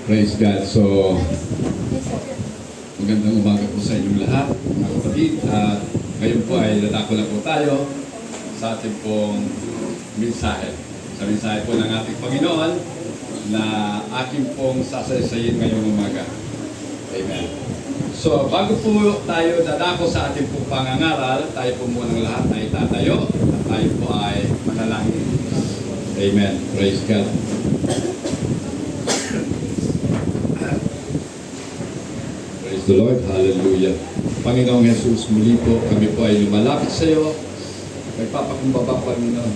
Praise God. So, magandang umaga po sa inyong lahat, mga kapatid. At ngayon po ay dadako na po tayo sa ating pong mensahe. Sa mensahe po ng ating Panginoon na aking pong sasaysayin ngayong umaga. Amen. So, bago po tayo dadako sa ating pong pangangaral, tayo po munang lahat ay tatayo at tayo po ay manalangin. Amen. Praise God. Praise the Lord. Hallelujah. Panginoong Jesus, muli po kami po ay lumalapit sa iyo. Nagpapakumbaba, Panginoon.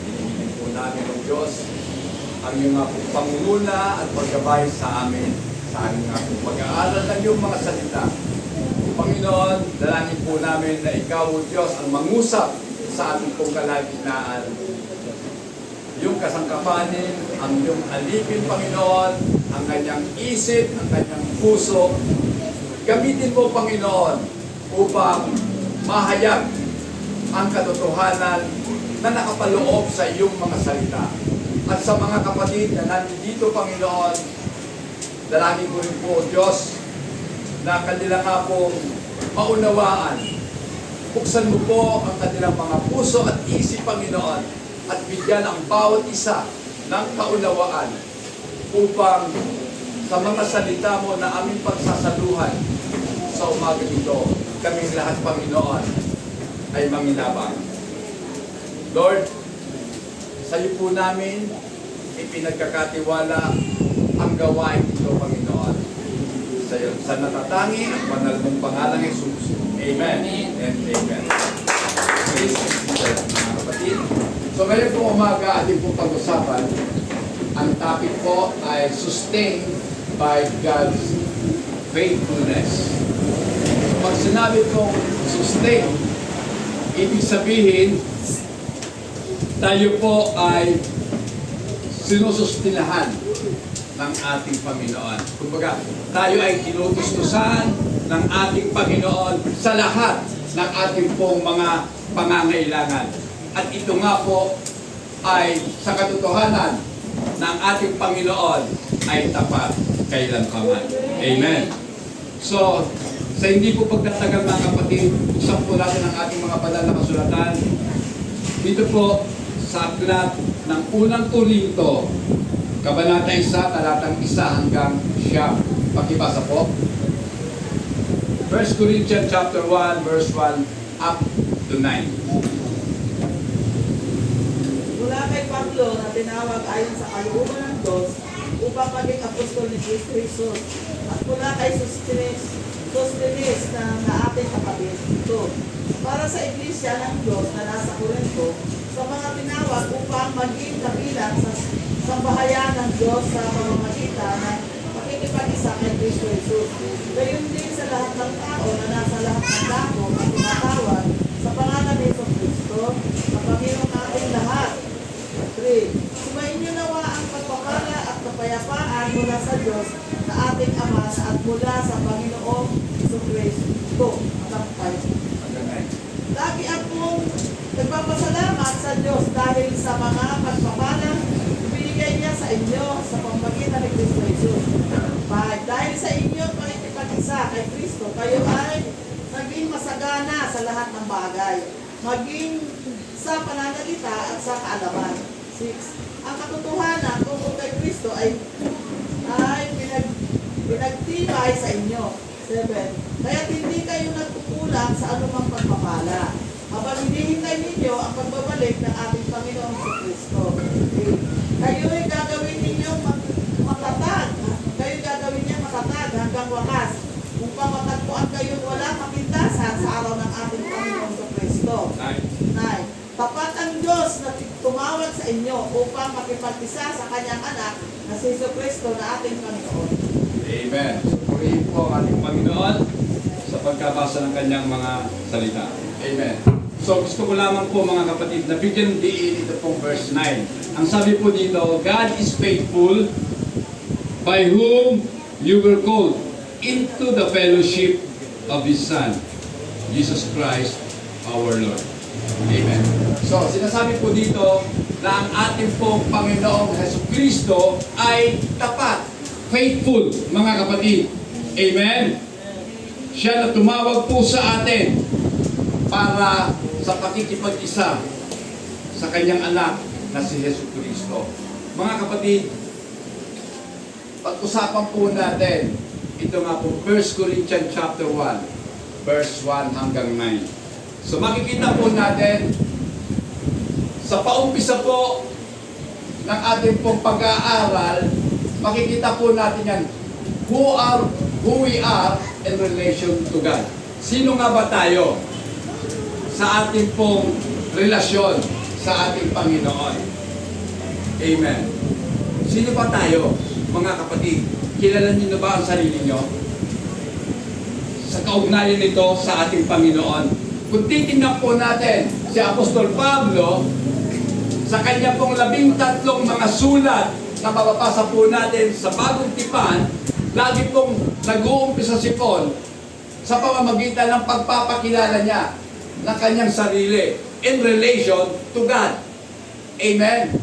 Hinihingin po namin ng Diyos ang iyong pangunguna at paggabay sa amin sa aming pag-aaral ng iyong mga salita. Panginoon, dalangin po namin na ikaw, O Diyos, ang mangusap sa aming pong kalagitnaan. Yung kasangkapanin, ang iyong alipin, Panginoon, ang kanyang isip, ang kanyang puso. Gamitin mo, Panginoon, upang mahayag ang katotohanan na nakapaloob sa iyong mga salita. At sa mga kapatid na nandito, Panginoon, dalangin ko rin po, Diyos, na kanila nga pong maunawaan. Buksan mo po ang kanilang mga puso at isip, Panginoon, at bigyan ang bawat isa ng kaunawaan upang sa mga salita mo na aming pagsasaluhan sa umaga ito, kaming lahat, Panginoon, ay manginabang. Lord, sa iyo po namin ipinagkakatiwala ang gawain ito, Panginoon. Sa natatangi at banal mong pangalang Jesus. Amen and amen. Praise God, mga kapatid. So ngayon po umaga, ating po pag-usapan, ang topic po ay sustained by God's faithfulness. Pag sinabi pong sustain, ibig sabihin, tayo po ay sinusustinahan ng ating Panginoon. Kumbaga, tayo ay tinutustusan ng ating Panginoon sa lahat ng ating pong mga pangangailangan. At ito nga po ay sa katotohanan ng ating Panginoon ay tapat kailanpaman. Amen. So, sa hindi po pagtatagal, mga kapatid, buksan po natin ang ating mga banal na kasulatan. Dito po sa aklat ng unang Korinto, Kabanata 1, talatang 1 hanggang 9. Pakibasa po. 1 Corinthians chapter 1, verse 1 up to 9. Mula kay Pablo na tinawag ayon sa kalooban ng Diyos upang maging apostol ni Kristo Jesus, at mula kay Sostenes na ating kapatid ito, para sa iglesia ng Diyos na nasa Corinto, sa mga tinawag upang maging kabilang sa sambahayan ng Diyos sa pamamagitan ng pakikipag-isa kay Kristo Jesus. Gayon din sa lahat ng tao na nasa lahat ng dako at tumatawag sa pangalan ni Kristo, sa Panginoon natin lahat. 3. Sumainyo nawa ang pagpapala at kapayapaan mula sa Diyos na ating Ama at mula sa Panginoong Kristo. Lagi akong nagpapasalamat sa Diyos dahil sa mga pagpapalang binigay niya sa inyo sa pamamagitan ni Kristo Jesus. Dahil sa inyo pakikipag-isa kay Kristo, kayo ay naging masagana sa lahat ng bagay, maging sa pananalita at sa kaalaman. 6. Ang katotohanan tungkol kay Kristo ay pinagtibay sa inyo. 7. Kaya hindi kayo nagkukulang sa anumang pagpapala, habang hinihintay ninyo ang pagbabalik ng ating Panginoong Kristo. 8. Kayo ay gagawin ninyo matatag. Kayo gagawin niya matatag hanggang wakas, upang matagpuan kayong walang kapintasan sa araw ng ating Panginoong Kristo. 9. Tapat ang Diyos na tumawag sa inyo upang makipag-isa sa kanyang anak na si Kristo na ating Panginoon. Amen. Purihin po ang ating Panginoon sa pagkabasa ng kanyang mga salita. Amen. So gusto ko lamang po, mga kapatid, na bigyan diin ito pong verse 9. Ang sabi po dito, God is faithful by whom you were called into the fellowship of His Son, Jesus Christ our Lord. Amen. So, sinasabi po dito na ang ating pong Panginoong Jesucristo ay tapat, faithful, mga kapatid. Amen? Siya na tumawag po sa atin para sa pakikipag-isa sa kanyang anak na si Jesucristo. Mga kapatid, pag-usapan po natin ito nga po 1 Corinthians chapter 1 verse 1 hanggang 9. So makikita po natin sa paumpisa po ng ating pong pag-aaral, makikita po natin yan who we are in relation to God. Sino nga ba tayo sa ating pong relasyon sa ating Panginoon? Amen. Sino ba tayo, mga kapatid? Kilala niyo na ba ang sarili niyo? Sa kaugnayan nito sa ating Panginoon. Kung titingnan po natin si Apostol Pablo, sa kanya pong 13 mga sulat na mababasa po natin sa Bagong Tipan, lagi pong nag-uumpisa si Paul sa pamamagitan ng pagpapakilala niya ng kanyang sarili in relation to God. Amen.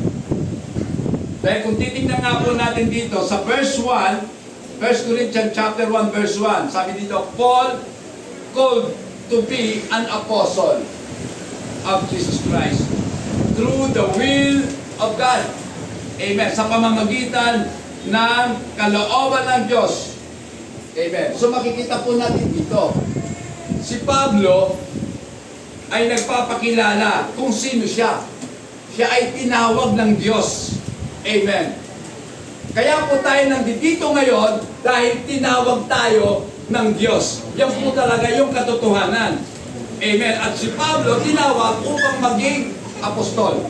Dahil kung titingnan nga po natin dito sa verse 1, 1 Corinthians chapter 1 verse 1, sabi dito, Paul called to be an apostle of Jesus Christ through the will of God. Amen. Sa pamamagitan ng kalooban ng Diyos. Amen. So makikita po natin dito, si Pablo ay nagpapakilala kung sino siya. Siya ay tinawag ng Diyos. Amen. Kaya po tayo nandito ngayon dahil tinawag tayo ng Diyos. Yan po talaga yung katotohanan. Amen. At si Pablo tinawag upang maging apostol.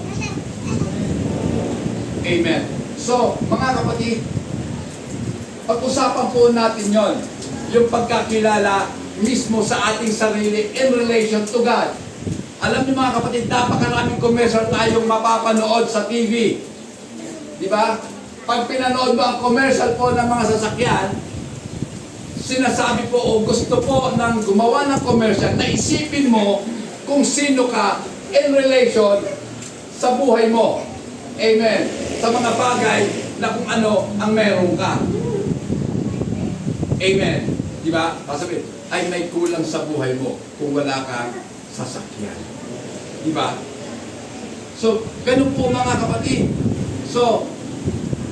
Amen. So, mga kapatid, pag-usapan po natin yon, yung pagkakilala mismo sa ating sarili in relation to God. Alam niyo mga kapatid, napakaraming commercial tayong mapapanood sa TV. Di ba? Pag pinanood mo ang commercial po ng mga sasakyan, sinasabi po o gusto po ng gumawa ng commercial na isipin mo kung sino ka in relation sa buhay mo. Amen. Sa mga bagay na kung ano ang meron ka. Amen. Di ba? Sabi, ay may kulang sa buhay mo kung wala kang sasakyan. Di ba? So, ganun po mga kapatid. So,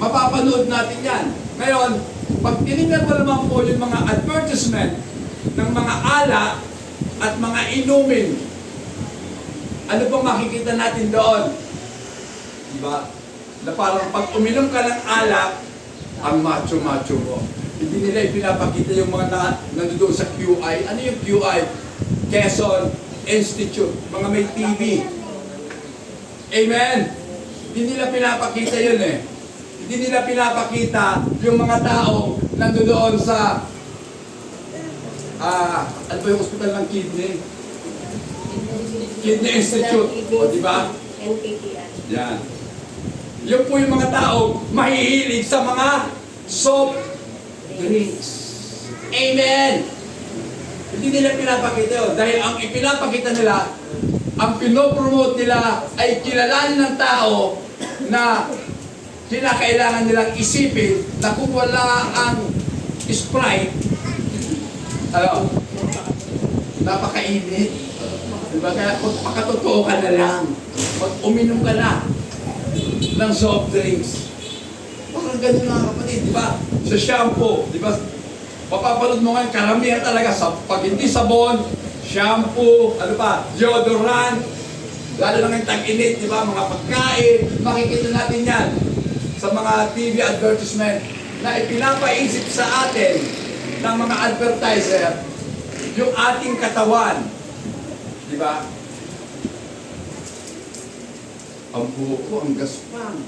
mapapanood natin yan. Ngayon, pag tinignan mo naman po yung mga advertisement ng mga alak at mga inumin, ano pong makikita natin doon? Diba? Na parang pag uminom ka ng alak, ang macho-macho mo. Hindi nila ipinapakita yung mga nandoon sa QI. Ano yung QI? Quezon Institute. Mga may TV. Amen? Hindi nila pinapakita yun eh. Hindi nila pinapakita yung mga tao nandoon sa ano ba yung hospital ng kidney? Kidney Institute. O, di ba? NKTI. Yan. Yung po yung mga tao mahihilig sa mga soft drinks. Amen! Hindi nila pinapakita yun. Dahil ang ipinapakita nila, ang pinopromote nila ay kilalanin ng tao na kailangan nilang isipin na kung wala ang Sprite, ano, napakainit. Diba? Kaya kung makatotoo ka na lang, pag uminom ka na ng soft drinks, parang ganun mga kapatid, di ba? Sa shampoo, di ba? Mapapanood mo ngayon, karamihan talaga sa pag hindi sabon, shampoo, ano pa, deodorant, lalo na ngayong tag-init, di ba? Mga pagkain, makikita natin yan sa mga TV advertisement na ipinapaisip sa atin ng mga advertiser yung ating katawan. Di ba? Ang buho ko, ang gaspang.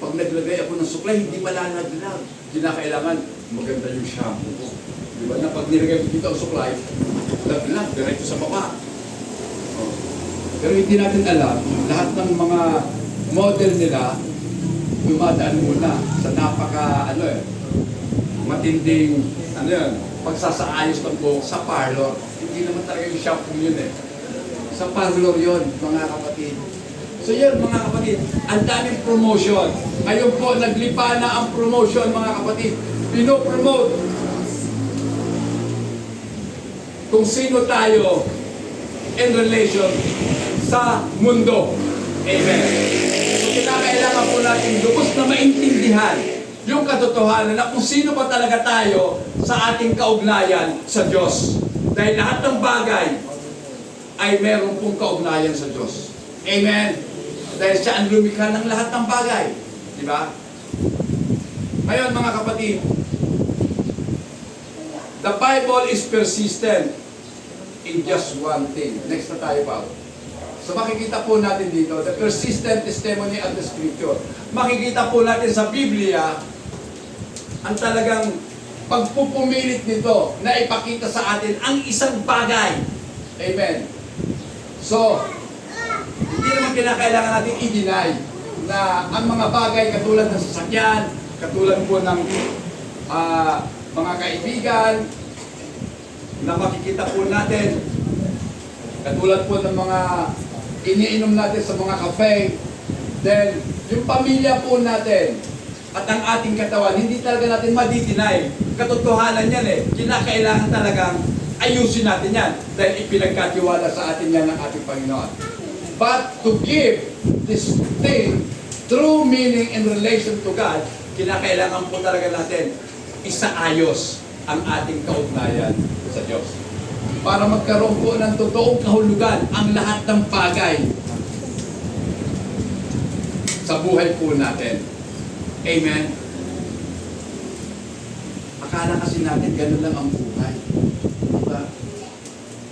Pag naglagay ako ng suklay, hindi malalaglag. Hindi na kailangan maganda yung shampoo ko. Di ba? Na pag nilagay ko dito ang suklay, laglag, diretso sa baba. Oh. Pero hindi natin alam, lahat ng mga model nila, dumadaan muna sa matinding, pagsasaayos ng buhok sa parlor. Hindi naman talaga yung shampoo yun eh. Sa parlor yun, mga kapatid. So yun mga kapatid, ang daming promotion. Ngayon po, naglipa na ang promotion mga kapatid. Pinopromote kung sino tayo in relation sa mundo. Amen. So kinakailangan po natin lubos na maintindihan yung katotohanan na kung sino ba talaga tayo sa ating kaugnayan sa Diyos. Dahil lahat ng bagay ay meron pong kaugnayan sa Diyos. Amen. Dahil siya ang lumikha ng lahat ng bagay. Di ba? Ngayon mga kapatid, the Bible is persistent in just one thing. Next na tayo pa. So makikita po natin dito, the persistent testimony of the Scripture. Makikita po natin sa Biblia, ang talagang pagpupumilit nito na ipakita sa atin ang isang bagay. Amen. So, hindi naman kinakailangan natin i-deny na ang mga bagay katulad ng sasakyan, katulad po ng mga kaibigan, na makikita po natin, katulad po ng mga iniinom natin sa mga cafe, then yung pamilya po natin at ang ating katawan, hindi talaga natin madidinay. Katotohanan yan eh. Kinakailangan talagang ayusin natin yan dahil ipinagkatiwala sa atin yan ng ating Panginoon. But to give this thing true meaning in relation to God, kinakailangan po talaga natin isaayos ang ating kaugnayan sa Diyos. Para magkaroon po ng totoong kahulugan ang lahat ng bagay sa buhay po natin. Amen. Akala kasi natin ganun lang ang buhay. Diba?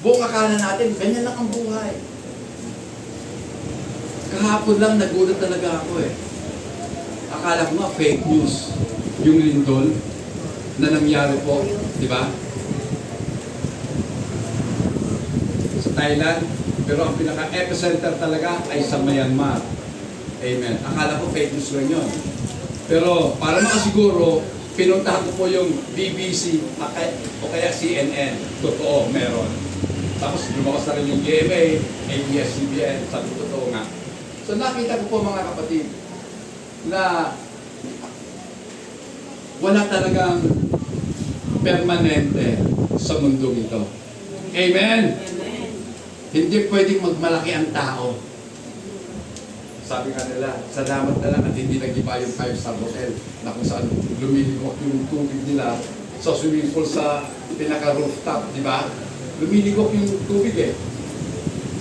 Buong akala natin, ganyan lang ang buhay. Kahapon lang nagulat talaga ako eh. Akala ko nga fake news yung lindol na nangyari po, di ba? Sa Thailand, pero ang pinaka-epicenter talaga ay sa Myanmar. Amen. Akala ko fake news lang yun. Pero para makasiguro, pinuntahan ko po yung BBC o kaya CNN. Totoo, meron. Tapos lumakas na rin yung GMA, ABS-CBN, sabi ko totoo nga. So nakita ko po mga kapatid na wala talagang permanente sa mundong ito. Amen? Amen. Hindi pwedeng magmalaki ang tao. Sabi nga nila, salamat na lang at hindi nag-iba yung 5-star hotel na kung saan lumiligok yung tubig nila sa swimming pool sa pinaka-rooftop, di ba? Lumiligok yung tubig eh.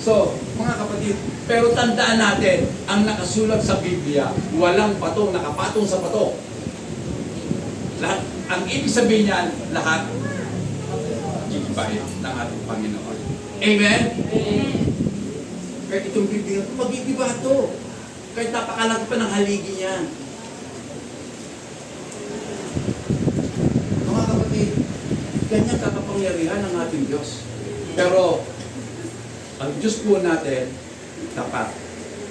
So, mga kapatid, pero tandaan natin, ang nakasulat sa Biblia, walang patong, nakapatong sa pato. Lahat, ang ibig sabihin niyan, lahat gigibahin ng ating Panginoon. Amen? Amen. Kahit itong Biblia, magigiba ito. Kahit napakalaki pa ng haligi niyan. Mga kapatid, ganyan kakapangyarihan ng ating Diyos. Pero, ang Diyos po natin, tapat,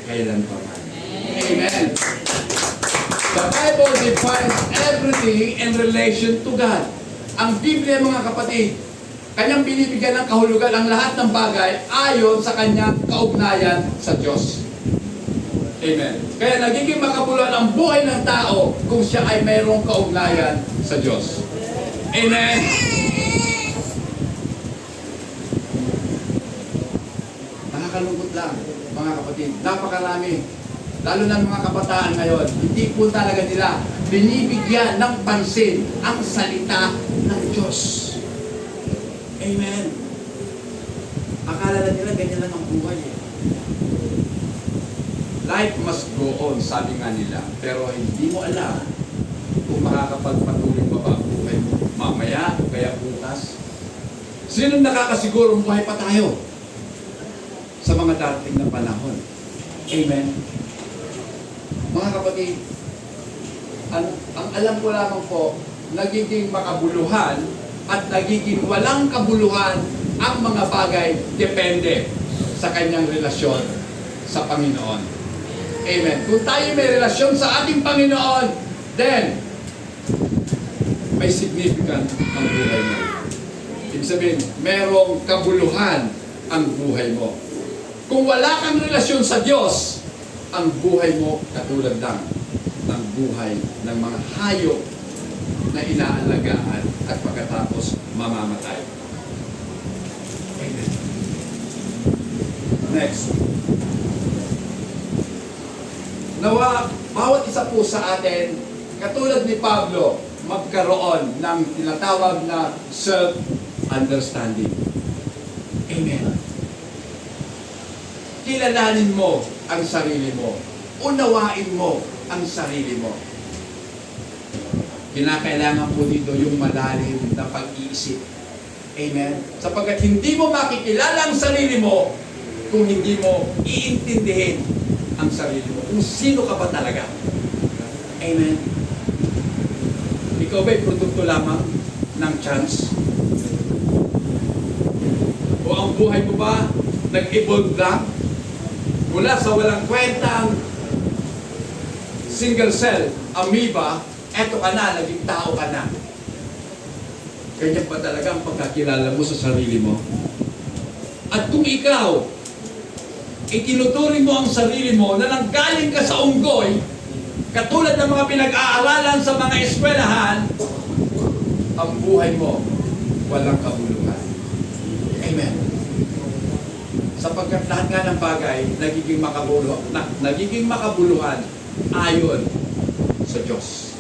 kailan pa man. Amen. The Bible defines everything in relation to God. Ang Biblia, mga kapatid, kanyang binibigyan ng kahulugan ang lahat ng bagay ayon sa kanyang kaugnayan sa Diyos. Amen. Kaya nagiging makabuluhan ang buhay ng tao kung siya ay mayroong kaugnayan sa Diyos. Amen. Nakakalungkot lang, mga kapatid. Napakarami. Lalo na mga kabataan ngayon, hindi po talaga nila binibigyan ng pansin ang salita ng Diyos. Amen. Akala na nila ganyan lang ang buhay eh. Life must go on, sabi nga nila. Pero hindi mo alam kung makakapagpatuloy pa ba ang buhay mo mamaya o kaya bukas. Sino nakakasigurong buhay pa tayo sa mga darating na panahon? Amen. Mga kapatid, ang alam ko lamang po, nagiging makabuluhan at nagiging walang kabuluhan ang mga bagay depende sa kanyang relasyon sa Panginoon. Amen. Kung tayo may relasyon sa ating Panginoon, then may significant ang buhay mo. Ibig sabihin, merong kabuluhan ang buhay mo. Kung wala kang relasyon sa Diyos, ang buhay mo katulad lang ng buhay ng mga hayop na inaalagaan at pagkatapos mamamatay. Amen. Next. Nawa, bawat isa po sa atin, katulad ni Pablo, magkaroon ng tinatawag na self-understanding. Amen. Kilalanin mo ang sarili mo. Unawain mo ang sarili mo. Kinakailangan po dito yung malalim na pag-iisip. Amen? Sapagkat hindi mo makikilala ang sarili mo kung hindi mo iintindihin ang sarili mo. Kung sino ka ba talaga. Amen? Ikaw ba'y produkto lamang ng chance? O ang buhay mo ba nag-evolve lang? Mula sa walang kwentang single cell, amoeba, eto ka na, naging tao ka na. Ganyan ba talaga ang pagkakilala mo sa sarili mo? At kung ikaw, itinuturing mo ang sarili mo na nanggaling ka sa unggoy, katulad ng mga pinag-aaralan sa mga eskwelahan, ang buhay mo, walang kabuluhan. Amen. Sapagkat lahat nga ng bagay, nagiging makabuluhan ayon sa Diyos.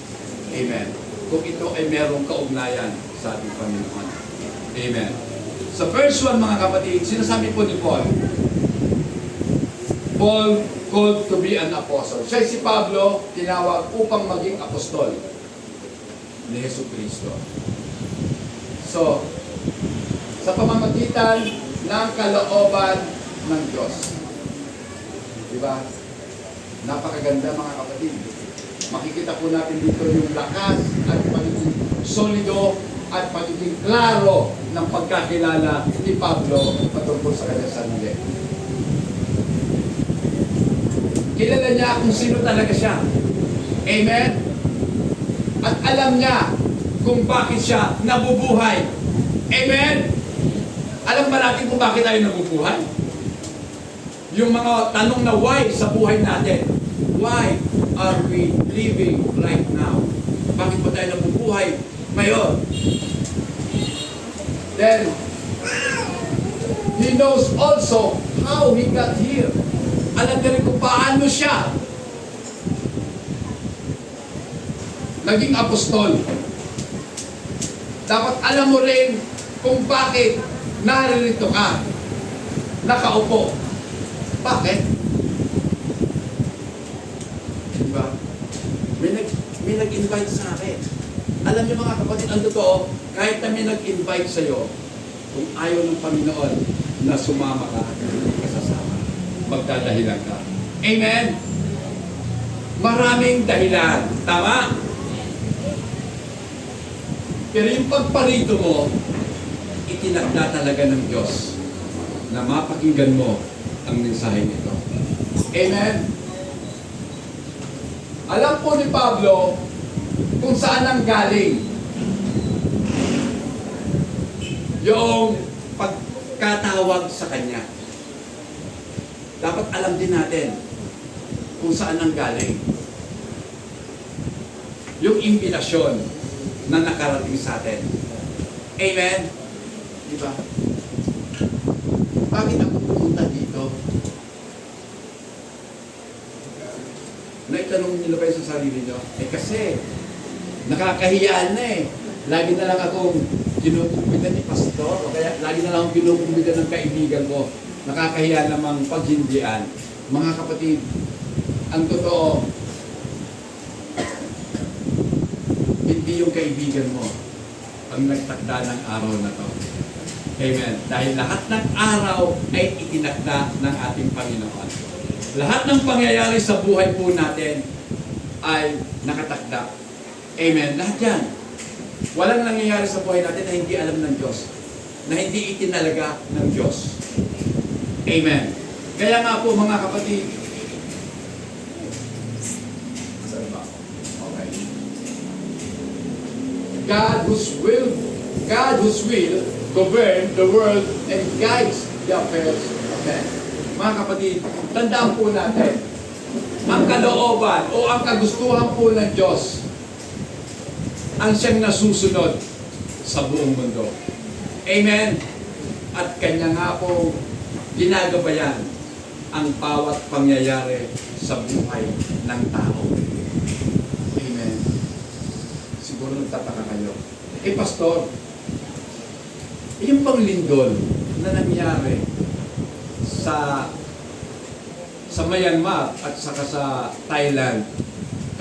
Amen. Kung ito ay merong kaugnayan sa ating Panginoon. Amen. Sa verse 1, mga kapatid, sinasabi po ni Paul, Paul called to be an apostle. Siya si Pablo, tinawag upang maging apostol ni Jesu Cristo. So, sa pamamagitan ng kalooban ng Diyos. Diba? Napakaganda, mga kapatid. Makikita po natin dito yung lakas at pagiging solido at pagiging klaro ng pagkakilala ni Pablo patungkol sa kanyang sarili. Kilala niya kung sino talaga siya. Amen? At alam niya kung bakit siya nabubuhay. Amen? Alam ba natin kung bakit tayo nabubuhay? Yung mga tanong na why sa buhay natin. Why are we living right now? Bakit ba tayo nabubuhay ngayon? Then, He knows also how He got here. Alam na rin kung paano siya naging apostol. Dapat alam mo rin kung bakit naririto ka, nakaupo. Bakit? Diba? May nag-invite sa akin. Alam niyo mga kapatid, ang totoo, kahit na may nag-invite sa'yo, kung ayaw ng Panginoon na sumama ka, hindi ka sasama. Magdadahilan ka. Amen? Maraming dahilan. Tama? Pero yung pagparito mo, itinakda talaga ng Diyos na mapakinggan mo ang mensahe nito. Amen? Alam po ni Pablo kung saan ang galing yung pagkatawag sa kanya. Dapat alam din natin kung saan ang galing yung imbitasyon na nakarating sa atin. Amen? Diba? Bakit ako pumunta dito? Naitanong nila ba sa sarili nyo? Kasi nakakahiyaan na eh. Lagi na lang akong kinukumpitan ni pastor o kaya lagi na lang akong kinukumpitan ng kaibigan ko. Nakakahiya namang paghindian. Mga kapatid, ang totoo, hindi yung kaibigan mo ang nagtakda ng araw na to. Amen. Dahil lahat ng araw ay itinakda ng ating Panginoon. Lahat ng pangyayari sa buhay po natin ay nakatakda. Amen. Lahat yan. Walang nangyayari sa buhay natin na hindi alam ng Diyos. Na hindi itinalaga ng Diyos. Amen. Kaya nga po mga kapatid, saan ba? Okay. God whose will govern the world and guides the affairs of men. Mga kapatid, tandaan po natin, ang kalooban o ang kagustuhan po ng Diyos ang siyang nasusunod sa buong mundo. Amen? At Kanya nga po ginagabayan ang bawat pangyayari sa buhay ng tao. Amen. Siguro nagtataka kayo. Pastor, yung panglindol na nangyari sa Myanmar at saka sa Thailand,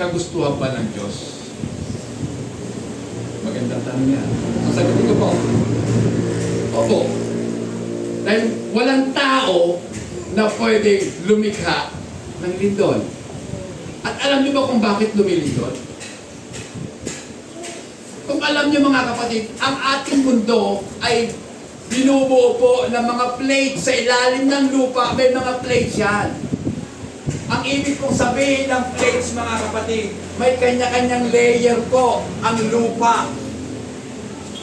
kagustuhan ba ng Diyos? Magandang tanong yan. Sasagutin ko po. Opo. Dahil walang tao na pwede lumikha ng lindol. At alam niyo ba kung bakit lumilindol? Kung alam niyo mga kapatid, ang ating mundo ay binubuo po ng mga plates sa ilalim ng lupa. May mga plates yan. Ang ibig kong sabihin ng plates, mga kapatid, may kanya-kanyang layer po ang lupa.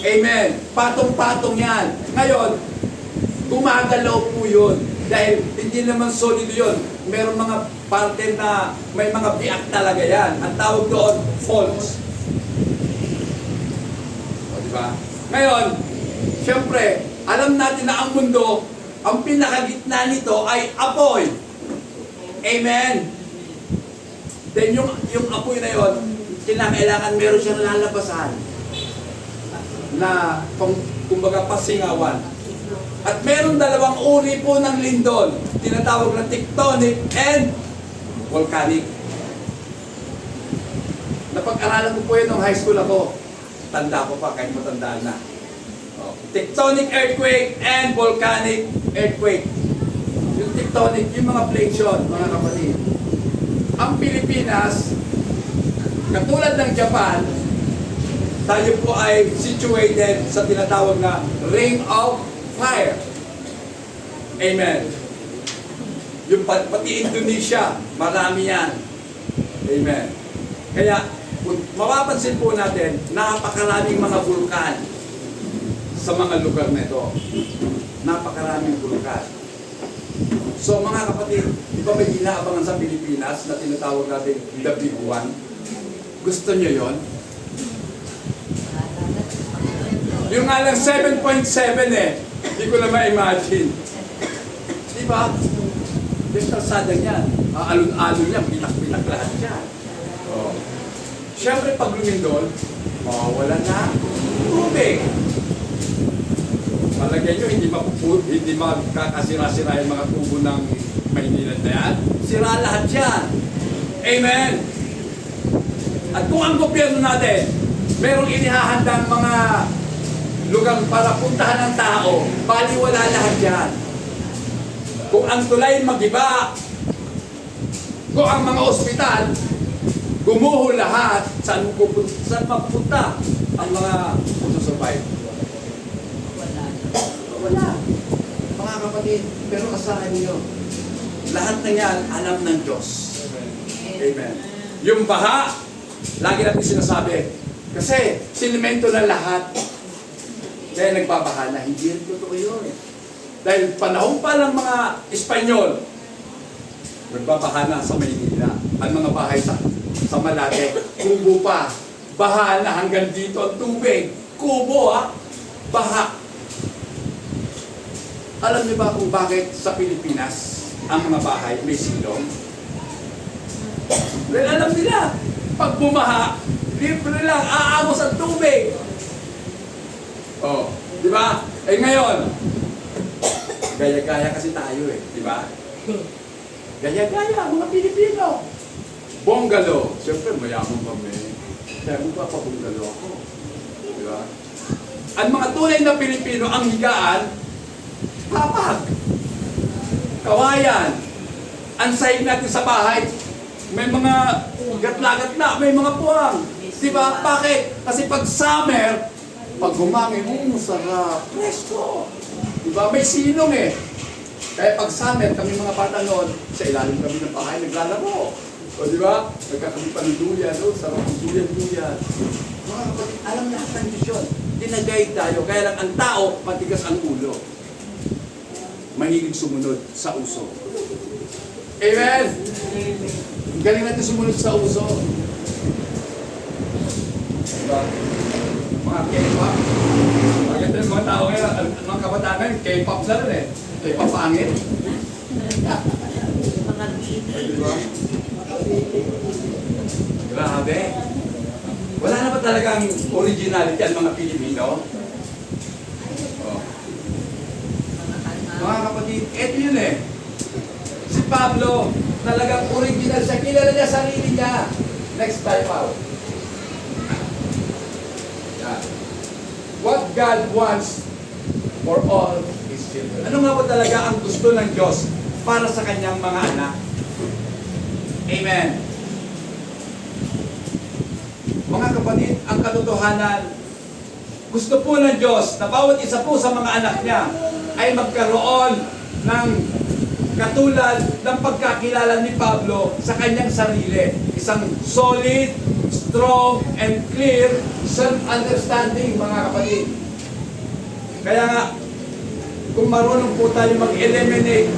Amen. Patong-patong yan. Ngayon, gumagalaw po yun. Dahil hindi naman solid yun. Meron mga parte na may mga biak talaga yan. Ang tawag doon, faults. O, diba? Ngayon, syempre, alam natin na ang mundo, ang pinakagitna nito ay apoy. Amen. Then yung apoy na yon, kinakailangan meron siyang lalabasan na kumbaga pasingawan. At meron dalawang uri po ng lindol, tinatawag na tectonic and volcanic. Napag-aralan ko po yun nung high school ako. Tanda ko pa, kahit matandaan na. Tectonic earthquake and volcanic earthquake. Yung tectonic, yung mga plates yun, mga kapatid. Ang Pilipinas, katulad ng Japan, tayo po ay situated sa tinatawag na Ring of Fire. Amen. Yung pati Indonesia, marami yan. Amen. Kaya, kung mapapansin po natin, napakaraming mga vulkan sa mga lugar na ito. Napakaraming vulkan. So mga kapatid, di ba may inaabangan sa Pilipinas na tinatawag natin the Big One? Gusto nyo yon? Yung nga lang 7.7 eh, hindi ko na ma-imagine. Di ba? Yung kalsada niyan, alun-alun niyan, pinak-pinak lahat yan. Oh. Siyempre pag lumindol, wala na tubig. Malagay nyo, hindi magkakasira-sira yung mga tubo ng Maynila na yan. Sira lahat yan. Amen. At kung ang gobyerno natin, merong inihahandang mga lugar para puntahan ng tao, baliwala lahat yan. Kung ang tulay magiba, kung ang mga ospital, gumuho lahat, saan mapupunta ang mga survive? Wala. Mga kapatid, pero asahan niyo, lahat na yan alam ng Diyos. Amen. Yung baha, lagi natin sinasabi, kasi sinemento na lahat. Kaya nagbabaha na, hindi rin totoo yun. Dahil panahon pa ng mga Espanyol, nagbabaha na sa Maynila. Ang mga bahay sa Malate, kubo pa. Baha na hanggang dito ang tubig. Kubo baha. Alam niyo ba kung bakit sa Pilipinas ang mga bahay may silong? Dahil alam nila, pag bumaha, libre lang, aamos ang tubig. Oh, di ba? Eh ngayon, gaya-gaya kasi tayo di ba? Gaya-gaya, mga Pilipino. Bungalow. Siyempre, mayaman kami. Kaya magpapabungalow ako. Di ba? Ang mga tunay na Pilipino, ang higaan, papag. Kawayan. Ang sahig natin sa bahay, may mga gatla-gatla, may mga puwang. Diba? Bakit? Kasi pag summer, pag humangin, sarap. Presko. Diba? May sinong Kaya pag summer, kami mga bata noon, sa ilalim kami ng bahay, naglalaro. O diba? Nagkakami pa ng duyan, sarap ng duyan-duyan. Mga kapatid, alam lahat ng Diyos yun. Dinagay tayo, kaya lang ang tao, matigas ang ulo. Mahilig sumunod sa uso. Amen? Galing natin sumunod sa uso. Diba? Mga K-pop. Maganda yung mga tao ngayon, mga kabataan ngayon, K-pop na rin eh. K-pop pangit. Mga Diba? Grabe. Wala na ba talagang originality ang mga Pilipino? Oh. Mga kapatid, eto yun eh. Si Pablo, talagang original siya. Kilala niya sarili niya. Next time out. Yan. What God wants for all His children. Ano nga ba talaga ang gusto ng Diyos para sa kanyang mga anak? Amen. Mga kapatid, ang katotohanan, gusto po ng Diyos na bawat isa po sa mga anak niya ay magkaroon ng katulad ng pagkakilala ni Pablo sa kanyang sarili. Isang solid, strong, and clear self-understanding, mga kapatid. Kaya nga, kung marunong po tayo mag-eliminate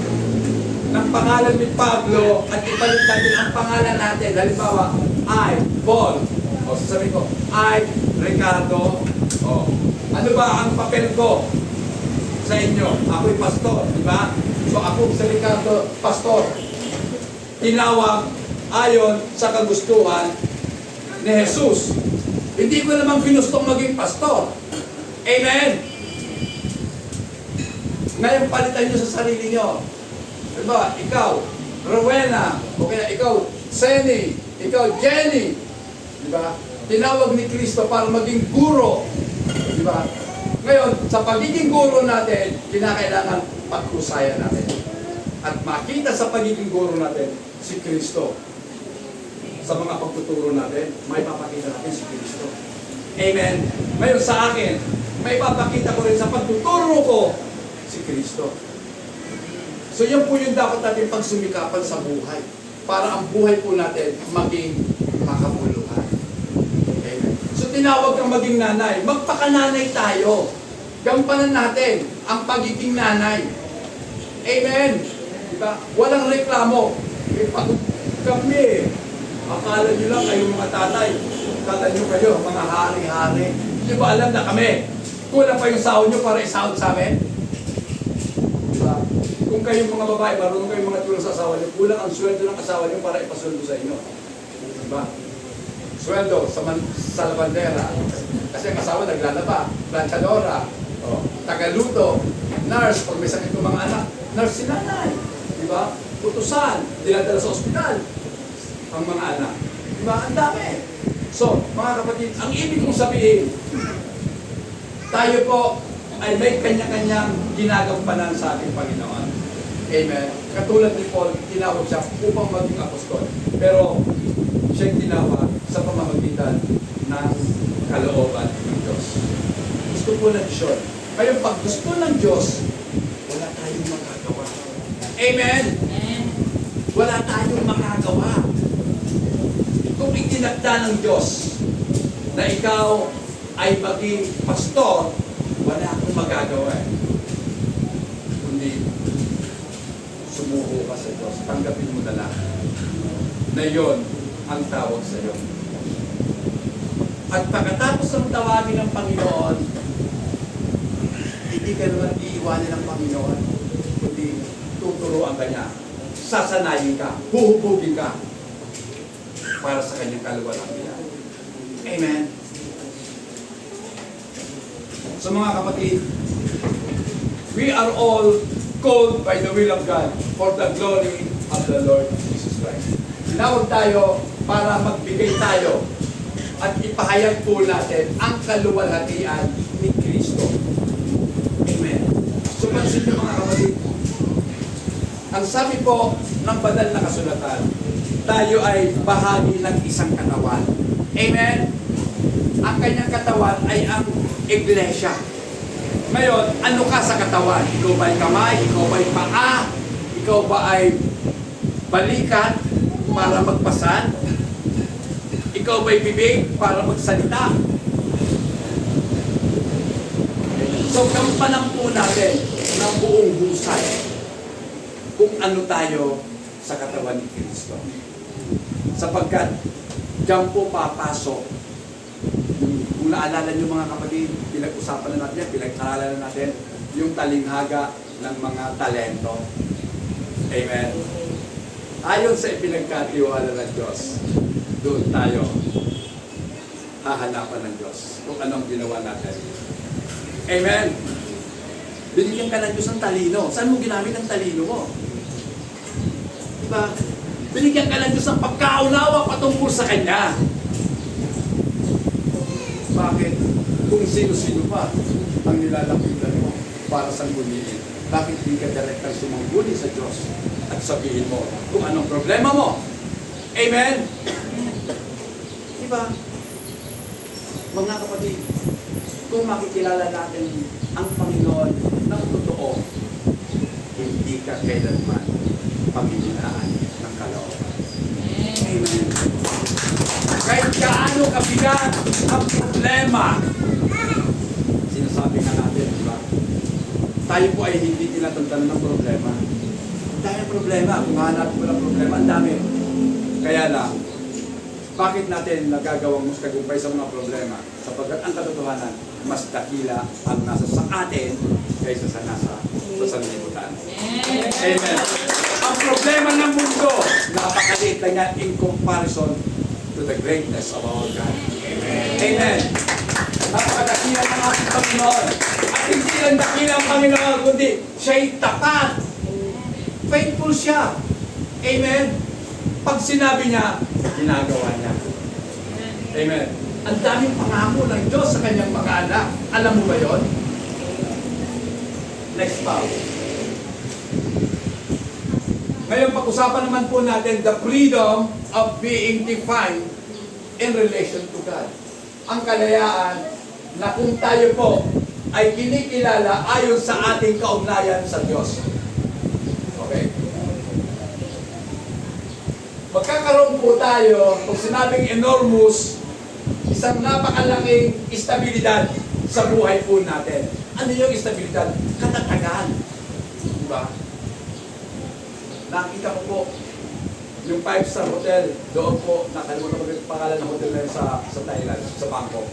ng pangalan ni Pablo at ipalit natin ang pangalan natin, halimbawa, I, Paul. O, sasabihin ko, I, Ricardo. O, ano ba ang papel ko sa inyo? Ako'y pastor, di ba? So ako si Ricardo, pastor. Tinawag ayon sa kagustuhan ni Jesus. Hindi ko naman ginustong maging pastor. Amen? Ngayon palitan nyo sa sarili nyo. Diba? Ikaw, Rowena, o kaya ikaw, Senny, ikaw, Jenny. Diba? Tinawag ni Kristo para maging guro. Diba? Ngayon, sa pagiging guro natin, kinakailangan paghusayan natin. At makita sa pagiging guro natin, si Kristo. Sa mga pagtuturo natin, may papakita natin si Kristo. Amen? Ngayon sa akin, may papakita ko rin sa pagtuturo ko, si Kristo. So yan po yung dapat natin pagsumikapan sa buhay. Para ang buhay po natin maging makabuluhan. Amen. So tinawag kang maging nanay. Magpakananay tayo. Gampanan natin ang pagiging nanay. Amen. Diba? Walang reklamo. Pag kami, akala nyo lang kayong mga tatay. Akala nyo kayo, mga hari-hari. Hindi ba alam na kami? Kulang pa yung sahod nyo para isahod sa amin? Diba? Kung kayong mga babae, marunong kayong mga tulong sa asawa nyo, kulang ang sweldo ng asawa nyo para ipasweldo sa inyo. Diba? Sweldo sa labandera. Kasi ang asawa naglalaba, planchadora, tagaluto, nurse, pag may sakit ng mga anak, nurse si nanay. Diba? Utusan, dinadala sa ospital ang mga anak. Diba? Ang dami. So, mga kapatid, ang ibig kong sabihin, tayo po ay may kanya-kanyang ginagampanan sa ating Panginoon. Amen. Katulad ni Paul, tinawag siya upang maging apostol. Pero siya tinawag sa pamamagitan ng kalooban ng Diyos. Gusto po ng Diyos. Kaya pag gusto ng Diyos, wala tayong magagawa. Amen? Wala tayong magagawa. Kung itinagda ng Diyos na ikaw ay maging pastor, wala akong magagawa. Kundi sumuko ka sa Diyos. Tanggapin mo na lang na yon ang tawag sa iyo. At pagkatapos ng tawagin ng Panginoon, hindi ka naman iiwanin ng Panginoon, kundi tuturuan ka niya. Sasanayin ka, huhubugin ka para sa kanyang kaluwalhatian. Amen. So mga kapatid, we are all called by the will of God for the glory of the Lord Jesus Christ. Tinawag tayo para magbigay tayo at ipahayag po natin ang kaluwalhatian ni Kristo. Amen. So pansin niyo mga kapatid, ang sabi po ng banal na kasulatan, tayo ay bahagi ng isang katawan. Amen. Ang kanyang katawan ay ang iglesia. Ngayon, ano ka sa katawan? Ikaw ba ay kamay? Ikaw ba ay paa? Ikaw ba ay balikat para magpasan? Ikaw ba ay bibig para magsalita? So, kampanan po natin ng buong husay kung ano tayo sa katawan ni Kristo. Sapagkat diyan po papasok. Kung naalala niyo mga kapatid, pinag-usapan na natin yan, pinag-aralan na natin yung talinghaga ng mga talento. Amen. Ayon sa ipinagkatiwala ng Diyos, doon tayo hahanapan ng Diyos kung anong ginawa natin. Amen. Binigyan ka ng Diyos ng talino. Saan mo ginamit ang talino mo? Diba? Binigyan ka ng Diyos ng pagkaunawa patungkol sa Kanya. Bakit? Kung sino-sino pa ang nilalapitan mo para sa guliin, bakit di ka direktang sumangguni sa Diyos at sabihin mo kung anong problema mo? Amen? Diba? Mga kapatid, kung makikilala natin ang Panginoon ng totoo, hindi ka kailanman pamilinaan ng kalooban. Amen. Kahit gaano kabigat ang problema, sinasabi nga natin, di ba? Tayo po ay hindi tinatantanan ng problema. Ang daming problema. Kung hanapin mo ng problema, ang dami. Kaya lang, bakit natin nagagawang mas tagumpay sa mga problema? Sapagkat ang katotohanan, mas dakila ang nasa sa atin kaysa sa nasa sa sanlibutan. Amen. Ang problema ng mundo, napakaliit lang yan in comparison to the greatness of our God. Amen. Amen. Napakadakila ng ating Panginoon. At hindi lang dakila ang Panginoon, kundi siya'y tapat. Faithful siya. Amen. Pag sinabi niya, ginagawa niya. Amen. Ang daming pangako ng Diyos sa kanyang mga anak. Alam mo ba yon? Next pa. Ngayon, pag-usapan naman po natin the freedom of being defined in relation to God. Ang kalayaan na kung tayo po ay kinikilala ayon sa ating kaugnayan sa Diyos. Okay? Magkakaroon po tayo, kung sinabing enormous, isang napakalaking estabilidad sa buhay po natin. Ano yung estabilidad? Katatagan. Diba? Nakita ko po yung 5-star hotel, doon po, nakalimutan ko yung pangalan ng hotel na yun sa Thailand, sa Bangkok.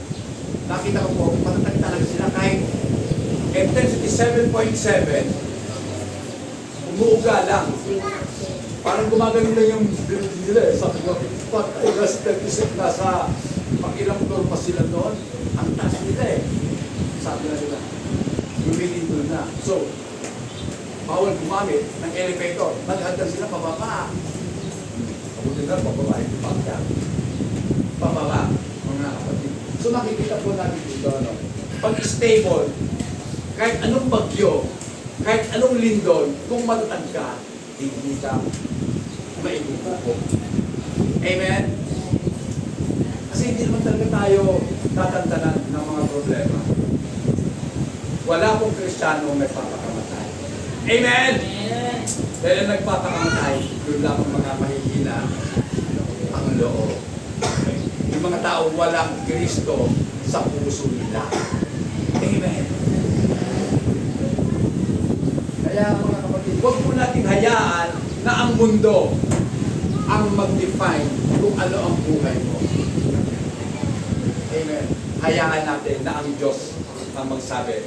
Nakita ko po, matatag talaga sila kahit intensity 7.7, umuuga lang. Parang gumagaling lang yung building nila eh. Sabi ko, patay, nasa pag-ilang floor pa sila doon. Ang taas nila eh. Sabi na nila, lumilin doon na. So, bawal gumamit ng elevator. Naghagdan sila pababa. Kabutin na, pababa yung pagka. Pababa, mga kapatid. So, makikita po natin dito, ano? Pag stable, kahit anong bagyo, kahit anong lindol, kung matatag ka, hindi ka maibubuko. Amen? Kasi hindi naman talaga tayo tatantanan ng mga problema. Wala pong Kristiyano nagpapakamatay. Amen? Dahil nagpapakamatay, doon lang ang mga mahihina ang loob. Yung mga tao walang Kristo sa puso nila. Amen? Kaya mga kapatid, huwag po nating hayaan na ang mundo ang mag-define kung ano ang buhay mo. Amen. Hayaan natin na ang Diyos ang magsabi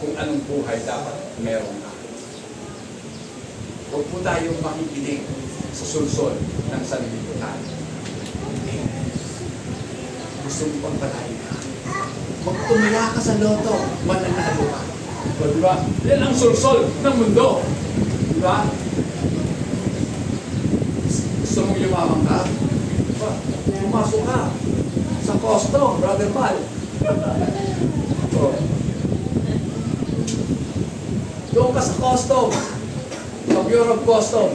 kung anong buhay dapat meron ka. Huwag po tayong makikinig sa sulsol ng sanlibutan. Amen. Gusto mo pang patayin ka? Magtumaya ka sa loto, mananalo ka. O, diba? Yan ang sulsol ng mundo. Diba? Gusto mong yumamang ka? Diba? Pumasok ka sa custom, Brother Mal. O. Doon ka sa custom. Sa Bureau of Custom.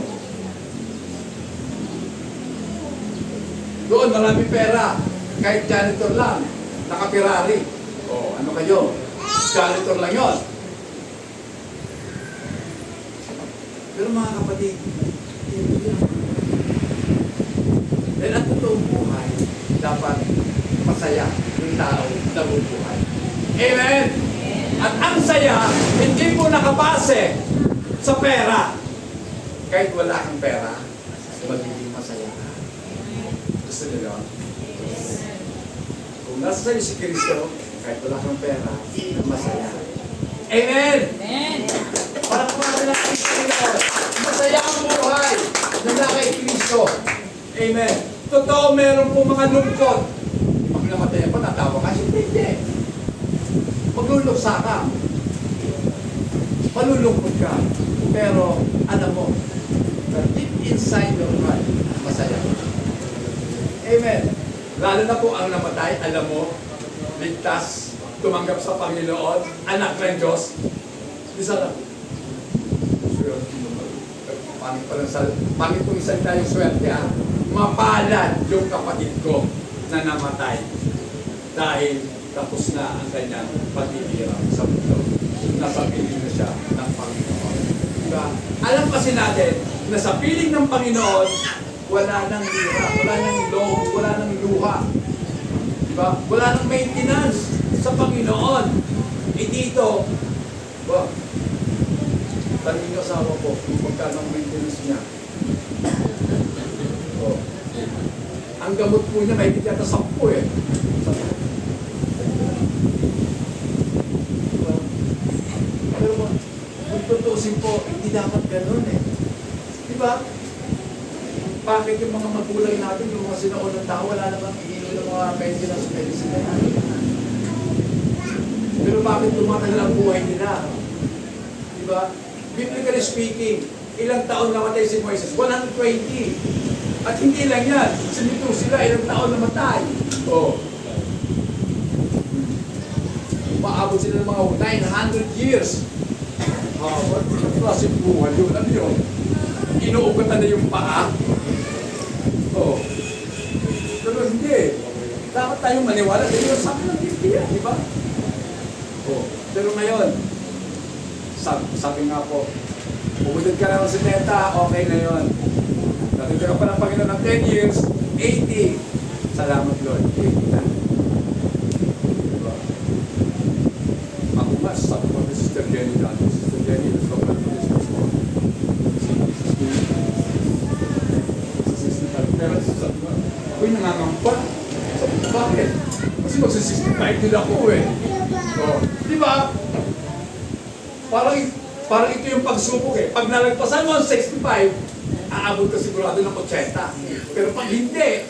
Doon, marami pera. Kahit janitor lang. Naka-Ferrari. O, ano kayo? Janitor lang yon. Pero mga kapatid, dahil ang totoong buhay, dapat masaya yung tao na bubuhay. Amen? At ang saya, hindi po nakabase sa pera. Kahit wala kang pera, magiging masaya ka. Gusto niyo yun? Kung nasa sa'yo si Kristo, kahit wala kang pera, masaya. Amen! Amen. Para kung natin ang Kristo, masaya ang buhay na na kay Kristo. Amen. Totoo, meron po mga lungkot. Pag namatay ako, natawa ka, hindi. Magluluksa ka. Malulungkot ka. Pero, alam mo, na deep inside your heart, masaya. Amen. Lalo na po ang namatay, alam mo, ligtas, tumanggap sa Panginoon, anak ng Diyos. Isa lang. Pangit pong isalita yung swerte, ha? Mapalad yung kapatid ko na namatay dahil tapos na ang kanyang pagtitira sa mundo. Nasa piling na siya ng Panginoon. Diba? Alam kasi natin na sa piling ng Panginoon, wala nang lira, wala nang loob, wala nang luha. Diba? Wala nang maintenance sa Panginoon. E dito, tanong yung asawa ko kung magkano ang maintenance niya. Oh. Ang gamot po niya, may yata 10 eh. Pero kung tutusin po, hindi dapat ganun eh. Diba? Bakit yung mga magulang natin, yung mga sinaunang tao, wala namang iinom ng mga maintenance medicine na yan? Pero bakit tumatagal ang buhay nila? Diba? Biblically speaking, ilang taon namatay si Moises? 120. At hindi lang yan. Sinito sila, ilang taon namatay. Oh. Maabot sila ng mga 900 years. What klaseng buhay yun? Ano yun? Inuugatan na yung paa. Oh. Pero hindi. Dapat tayong maniwala. Dahil yung sabi ng Biblia, di ba? Oh. Pero ngayon, sabi nga po, umudod ka na ng 70, okay na yun. Natutulog ka pa ng Panginoon ng 10 years, 80. Salamat Lord, 80 na. Diba? Ako nga, sabi ko ni Sister Jenny dati. Sister Jenny, let's go back to this first one. Pero sabi ko, ako'y nangangamba. Sabi ko, bakit? Kasi magsa-65 din ako eh. So, di ba? Parang ito yung pagsubok eh. Pag nalagpasan mo ang 65, aabot ka sigurado ng 80. Pero pag hindi,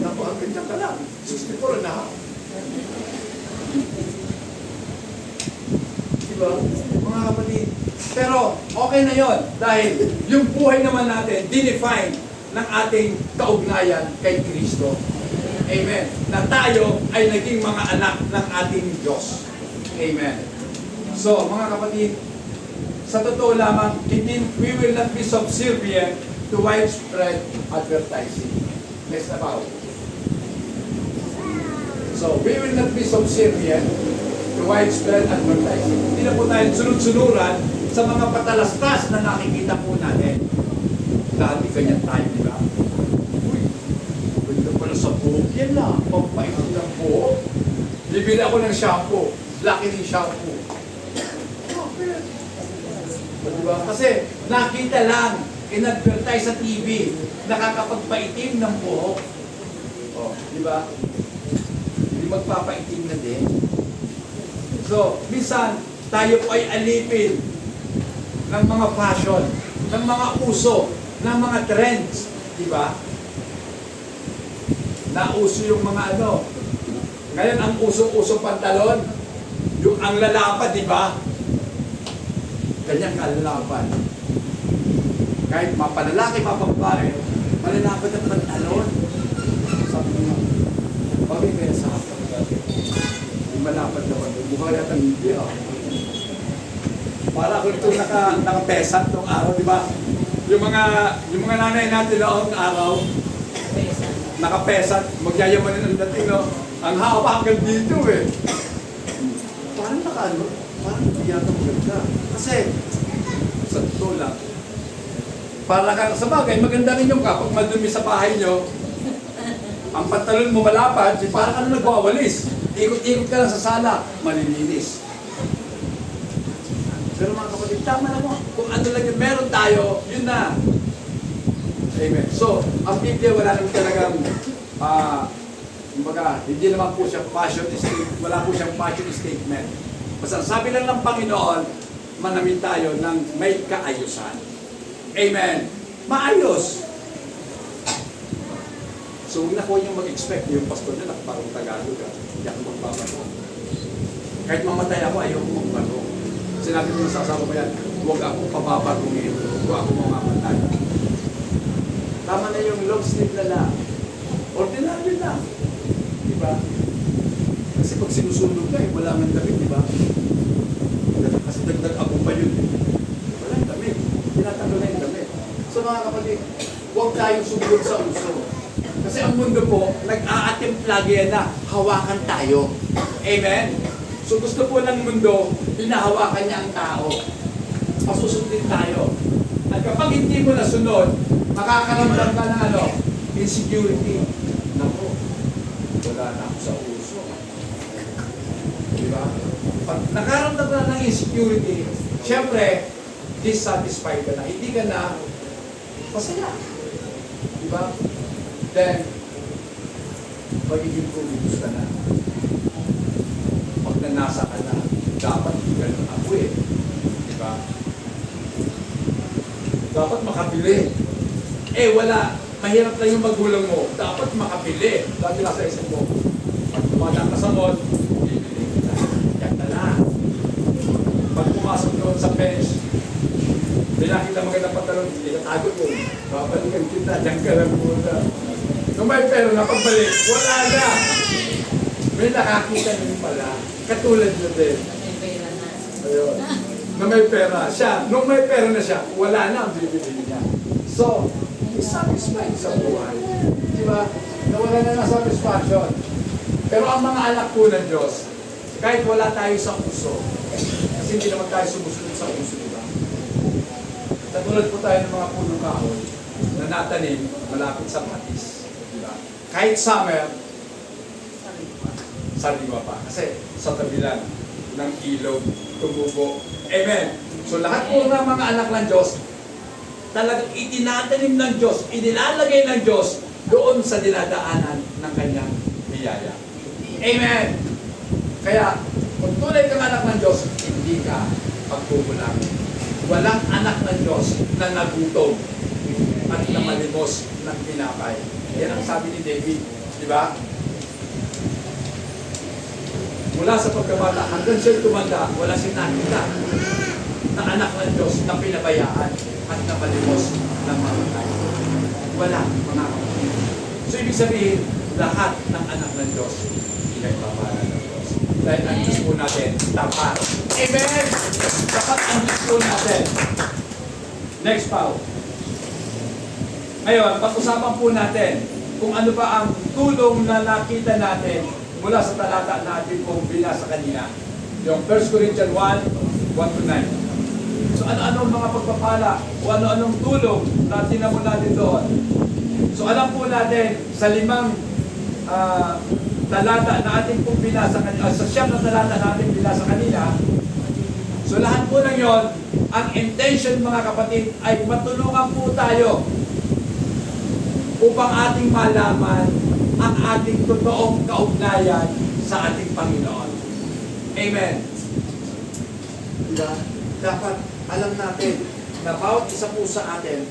napakaganda ka lang. 64 na. Diba? Mga kapatid. Pero okay na yon dahil yung buhay naman natin, dinefine ng ating kaugnayan kay Kristo. Amen. Na tayo ay naging mga anak ng ating Diyos. Amen. So, mga kapatid, sa totoo lamang, we will not be subservient to widespread advertising. Next about. So, we will not be subservient to widespread advertising. Hindi na po tayo sunod-sunuran sa mga patalastas na nakikita po natin. Dati ganyan tayo, di ba? Uy, ganda pala sa buhok yan na. Pampait ng buhok. Bibili ako ng shampoo. Laki ng shampoo. Diba? Kasi nakita lang, in-advertise sa TV, nakakapagpaitim ng buhok. Oh, di ba? Hindi magpapaitim na din. So, minsan, tayo po ay alipin ng mga fashion, ng mga uso, ng mga trends. Di ba? Nauso yung mga ano. Ngayon, ang uso-uso pantalon, yung ang lalapad, di ba? Kanyang kalalapan. Kahit mapalalaki, mapababae, malalapad ang pantalon. Sabi mo, bakit kaya sa akin? Yung malapad naman, mukha yata hindi ah. Para ako ito nakapesat nung araw, di ba? Yung mga nanay natin noong araw, nakapesat, magyayamanin ang dating, no? Ang haba hanggang dito eh. Parang parang hindi yata maganda. Kasi, sa totoo lang, para kang sa bagay, maganda rin yung kapag madumi sa bahay nyo, ang pantalon mo malapad, parang ka na nagwawalis. Ikot-ikot ka lang sa sala, malilinis. Pero mga kapatid, tama na mo. Kung ano lang yung meron tayo, yun na. Amen. So, ang Biblia wala nang talagang kumbaga, hindi naman po siya wala po siyang passion statement. Basta sabi lang ng Panginoon, manamin tayo ng may kaayusan. Amen. Maayos. So, huwag na po yung mag-expect yung pastor na parang Tagalog. Hindi ako magbabago. Kahit mamatay ako, ayaw ko magbago. Sinabi ko sa asawa ko yan, huwag akong pababagungin. Huwag akong mamamatay. Tama na yung long sleeve na lang. Ordinary lang. Diba? Kasi pag sinusunog ka, wala nang damit, diba? Kasi dagdag ako pa yun. Walang damit. Tinatanggal na yung damit. So mga kapatid, huwag tayong sumunod sa uso. Kasi ang mundo po, nag-a-attempt lagi yan na hawakan tayo. Amen? So gusto po ng mundo, hinahawakan niya ang tao. Pasusundin tayo. At kapag hindi mo nasunod, makakaramdam ka ng insecurity. Naku, wala na ako sa uso. Diba? Pag nakaramdam ka ng insecurity, syempre, dissatisfied ka na. Hindi ka na masaya. Diba? Then, magiging kumilos ka na. Pag nanasa ka na, dapat ganun ako eh. Diba? Dapat makabili. Wala. Mahirap na yung magulang mo. Dapat makabili. Lagi nasa isip mo. Pag tumadang ka sa mall, bibili kita. Yan na lang. Pag pumasok doon sa bench, may nakita magandang pantalon, itatago mo. Babalikan kita, dyan ka lang muna. Kung may pera na pagbalik, wala na. May nakakita nun pala. Katulad na din. Ayun. Na may pera siya. Nung may pera na siya, wala na ang bibili niya. So, satisfied sa buhay. Diba? Nawala na ng satisfaction. Pero ang mga anak po ng Diyos, kahit wala tayo sa uso, kasi hindi naman tayo sumusunod sa uso, diba? Katulad po tayo ng mga punong kahoy na natanim malapit sa patis. Diba? Kahit summer, sariwa pa. Kasi sa tabi lang ng ilog, tumubo. Amen. So lahat po ng mga anak ng Diyos, talagang itinatanim ng Diyos, inilalagay ng Diyos doon sa dinadaanan ng kanyang biyaya. Amen! Kaya, kung tunay kang anak ng Diyos, hindi ka pagkukulangin. Walang anak ng Diyos na nagutom at na malimos ng pinapay. Yan ang sabi ni David. Di ba? Mula sa pagkabata hanggang siya tumanda, wala siyang nakita na anak ng Diyos na pinabayaan at napalimos ng mamatay. Wala, mga kapatid. So, ibig sabihin, lahat ng anak ng Diyos, pinagpapala ng Diyos. Dahil ang Diyos po natin, tapat. Amen! Tapat ang Diyos po natin. Next, Pao. Ngayon, pag-usapan po natin kung ano ba ang tulong na nakita natin mula sa talata natin kung binasa kanina. Yung 1 Corinthians 1, 1-9. So ano-anong mga pagpapala o ano-anong tulong na tinamo natin doon. So alam po natin sa 5 talata na ating pong binasa kanina, sa 9 na talata na ating binasa kanina, so lahat po ng yon, ang intention mga kapatid ay matulungan po tayo upang ating malaman ang ating totoong kaugnayan sa ating Panginoon. Amen. Diba? Dapat alam natin na bawat isa po sa atin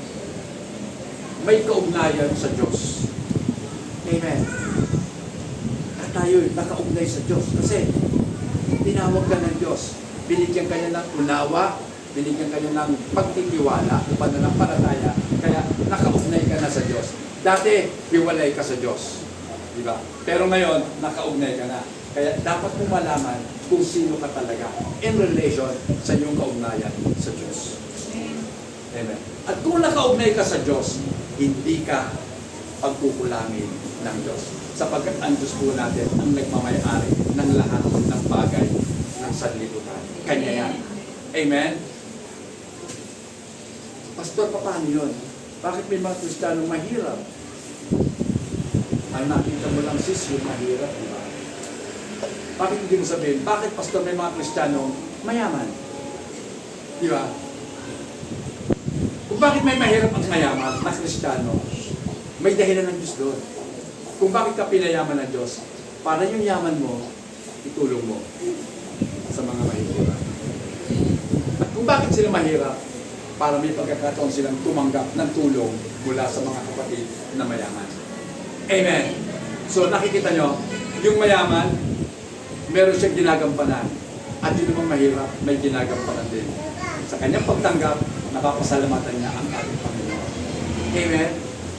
may kaugnayan sa Diyos. Amen. At tayo nakaugnay sa Diyos kasi tinawag ka ng Diyos. Binigyan ka niya ng unawa, binigyan ka niya ng pagtitiwala o pananampalataya, kaya nakaugnay ka na sa Diyos. Dati, hiwalay ka sa Diyos. Diba? Pero ngayon, nakaugnay ka na. Kaya dapat mo malaman kung sino ka talaga in relation sa iyong kaugnayan sa Diyos. Amen. At kung nakaugnay ka sa Diyos, hindi ka pagkukulangin ng Diyos. Sapagkat ang Diyos po natin ang nagmamayari ng lahat ng bagay ng sanlibutan. Kanya yan. Amen? Pastor, paano yun? Bakit may mga Kristiyanong mahirap? Ay nakita mo lang sis, yung mahirap, di ba? Bakit hindi mo sabihin, bakit pastor may mga Kristiyanong mayaman? Di ba? Kung bakit may mahirap at mayaman na Kristiyano, may dahilan ng Diyos doon. kung bakit ka pinayaman ng Diyos, para yung yaman mo, itulong mo sa mga mahihirap. At kung bakit sila mahirap, para may pagkakataon silang tumanggap ng tulong mula sa mga kapatid na mayaman. Amen. So nakikita nyo, yung mayaman, meron siyang ginagampanan. At yung namang mahirap, may ginagampanan din. Sa kanyang pagtanggap, napapasalamatan niya ang ating Panginoon. Amen?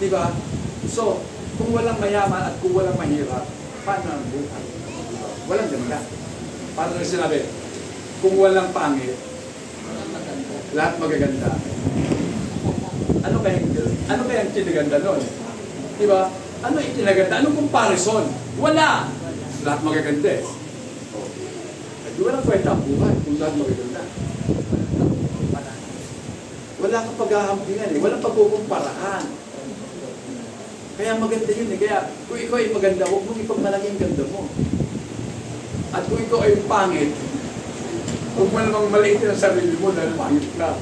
Diba? So, kung walang mayaman at kung walang mahirap, paano ang buhay? Diba? Walang ganda. Paano na sinabi? Kung walang pangit, lahat magaganda. Ano kaya ang kinaganda nun? Diba? Ano yung kinaganda? Anong comparison? Wala! Lahat magaganda eh. Di walang kwenta ang buhay kung lahat magaganda. Wala kang paghahambingan eh. Walang pagkukumparaan. Kaya maganda yun eh. Kaya kung ikaw ay maganda, huwag mong ipagmalaki ang ganda mo. At kung ikaw ay pangit, huwag mo namang maliitin ang sarili mo dahil pangit ka.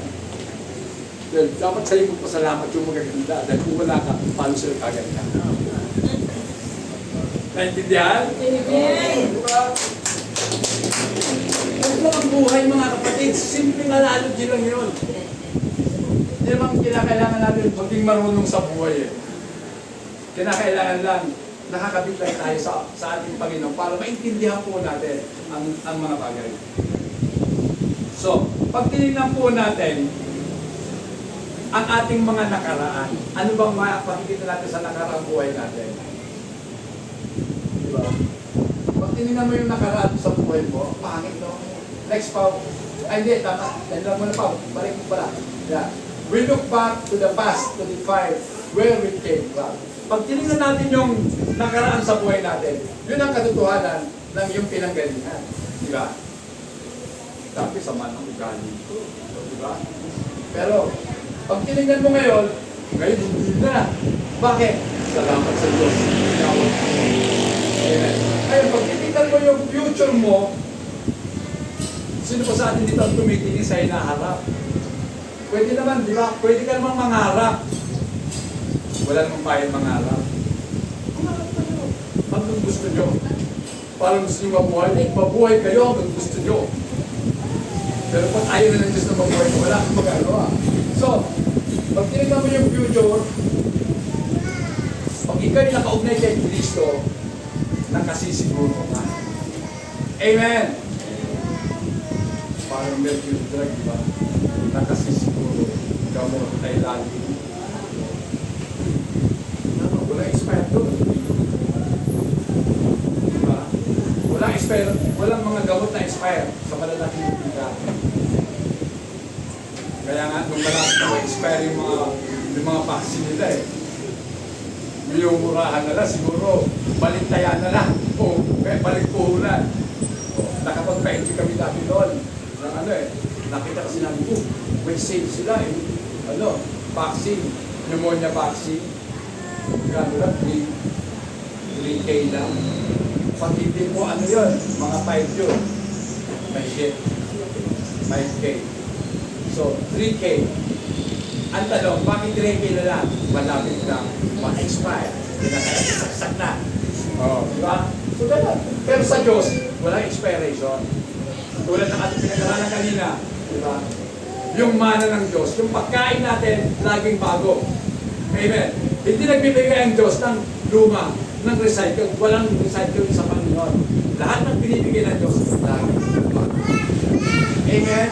Dahil dapat sa'yo magpasalamat yung magaganda. Dahil kung wala ka, paano sila kaganda? Naintindihan? Diba? Huwag lang ang buhay mga kapatid. Simpleng analogy lang yun. Hindi naman kinakailangan natin maging marunong sa buhay eh. Kinakailangan lang nakakabit lang tayo sa ating Panginoon para maintindihan po natin ang mga bagay. So, pag tinignan po natin ang ating mga nakaraan, ano bang makikita natin sa nakaraang buhay natin? Diba? Pag tinignan mo yung nakaraan sa buhay mo, pangit, no? Next pa. Ay, hindi, tama. Yan lang muna pa. Balik mo pala. Yeah. We look back to the past to define where we came from. Pag tinignan natin yung nakaraan sa buhay natin, yun ang katotohanan ng iyong pinanggalingan. Di ba? Dati sama ng ugali. Di ba? Pero, pag tinignan mo ngayon hindi na. Bakit? Salamat sa Diyos. Amen. Ngayon, pag tinignan mo yung future mo, sino pa sa atin dito ang tumitingin sa hinaharap? Pwede naman, di ba? Pwede ka namang mangarap. Wala namang bayan mangarap. Mangarap kayo. Hanggang gusto nyo. Parang gusto nyo mabuhay. Mabuhay kayo hanggang gusto nyo. Pero pag ayaw na ng Diyos na mabuhay, wala kang magagawa. So, pag tinignan mo yung future, pag ikaw ay nakaugnay kay Kristo, nakasisiguro ka. Amen! Parang mercury drug, di ba? Nakasisiguro, gamot ay lagi. Wala expire doon. Diba? Wala expire, walang mga gamot na expire sa malalaking bibigya. Kaya nga, nung malapit na expire yung mga vaccine nila eh. Yung murahan nila, siguro, balintayan na lang. O, balik puhunan. Nakapag-painti kami dati doon. Nakita kasi namin, may save sila eh. Vaccine, pneumonia vaccine. Gano'n lang, 3K lang. Pag hindi mo yun, mga 5 yun. May shit. 5K. So, 3K. Ang tanong, bakit 3K na lang? Malapit lang. Ma-expire. Pinakasaksak na. Diba? So, gano'n. Pero sa Diyos, walang expiration. Tulad ng ating pinag-aralan kanina. Diba? Yung mana ng Diyos, yung pagkain natin, laging bago. Amen. Hindi nagbibigay ang Diyos ng luma, ng recycle. Walang recycle sa Panginoon. Lahat ng binibigay ng Diyos, laging bago. Amen.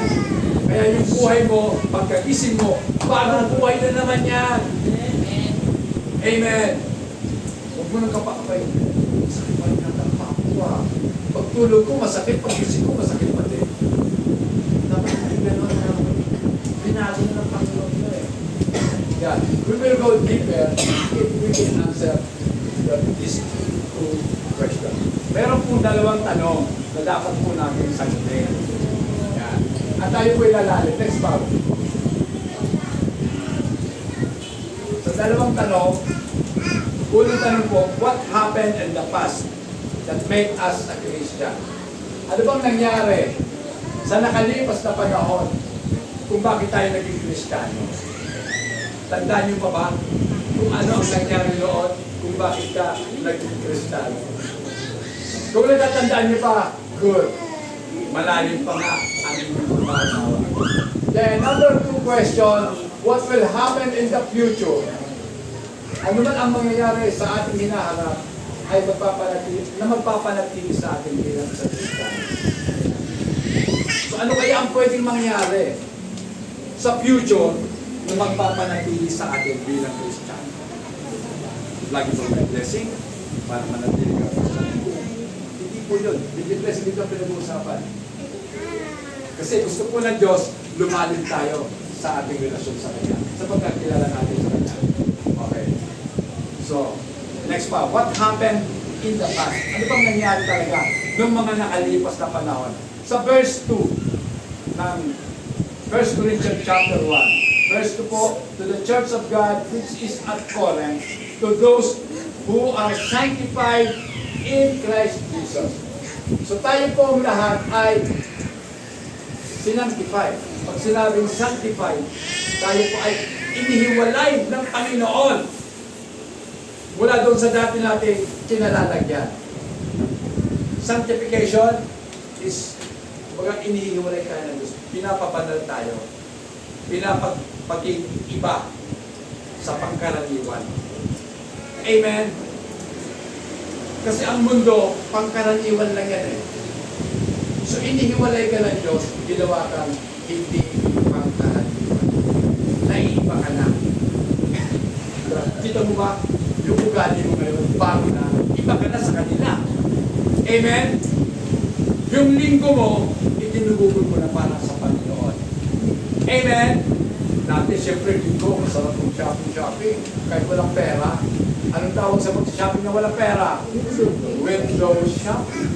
Kaya yung buhay mo, pagkagising mo, bagong buhay na naman yan. Amen. Amen. Huwag mo nang kapakapay. Masakit pa rin ang kapakwa. Pagtulog ko, masakit. Paggising ko, masakit pa din. Dapat yung gano'n na binago na ng Panginoon na eh. Yeah. We will go deeper if we can answer these two questions. Meron po dalawang tanong na dapat po namin sagutin. Yeah. At tayo po ilalalim. Next part. Sa dalawang tanong, unang tanong po, what happened in the past that made us a Christian? Ano bang nangyari sa nakalipas na panahon kung bakit tayo naging Kristiyano? Tandaan niyo pa ba kung ano ang nangyari noon? kung bakit ka naging Kristiyano. Kung natatandaan niyo pa, good. Malalim pa nga ang inyong pag-aasawa. Then, number 2 question, what will happen in the future? Ano man ang mangyayari sa ating hinaharap ay magpapanatili sa ating bilang sa Kristiyano. So ano kaya ang pwedeng mangyari sa future na magpapanatili sa atin bilang Kristiyano? Lagi po may blessing para manatili ka sa hindi po yun. Hindi blessing dito ang pinag-uusapan. Kasi gusto po ng Diyos, lumalim tayo sa ating relasyon sa Kanya. Sapagkat kilala natin sa Kanya. Okay. So, next pa. What happened in the past? Ano bang nangyari talaga noong mga nakalipas na panahon? Sa verse 2 ng 1 Corinthians chapter 1. Verse 2 po, to the church of God which is at Corinth, to those who are sanctified in Christ Jesus. So tayo po ang lahat ay sinantified. Pag sinabing sanctified, tayo po ay inihiwalay ng Panginoon mula doon sa dati nating kinalalagyan. Sanctification is pag inihiwalay tayo ng Diyos. Pinapabanal tayo. Pinapag-iba sa pangkaraniwan. Amen? Kasi ang mundo, pangkaraniwan lang yan eh. So inihiwalay ka ng Diyos, ginawa kang hindi pangkaraniwan. Naiiba ka na. Kita mo ba? Yung ugali mo ngayon, bago na, iba ka na sa kanila. Amen? Yung linggo mo, itinugugol mo na para sa Panginoon. Amen? Dati, siyempre, linggo, masarap yung shopping. Kahit walang pera. Anong tawag sa mag-shopping na walang pera? Window shopping.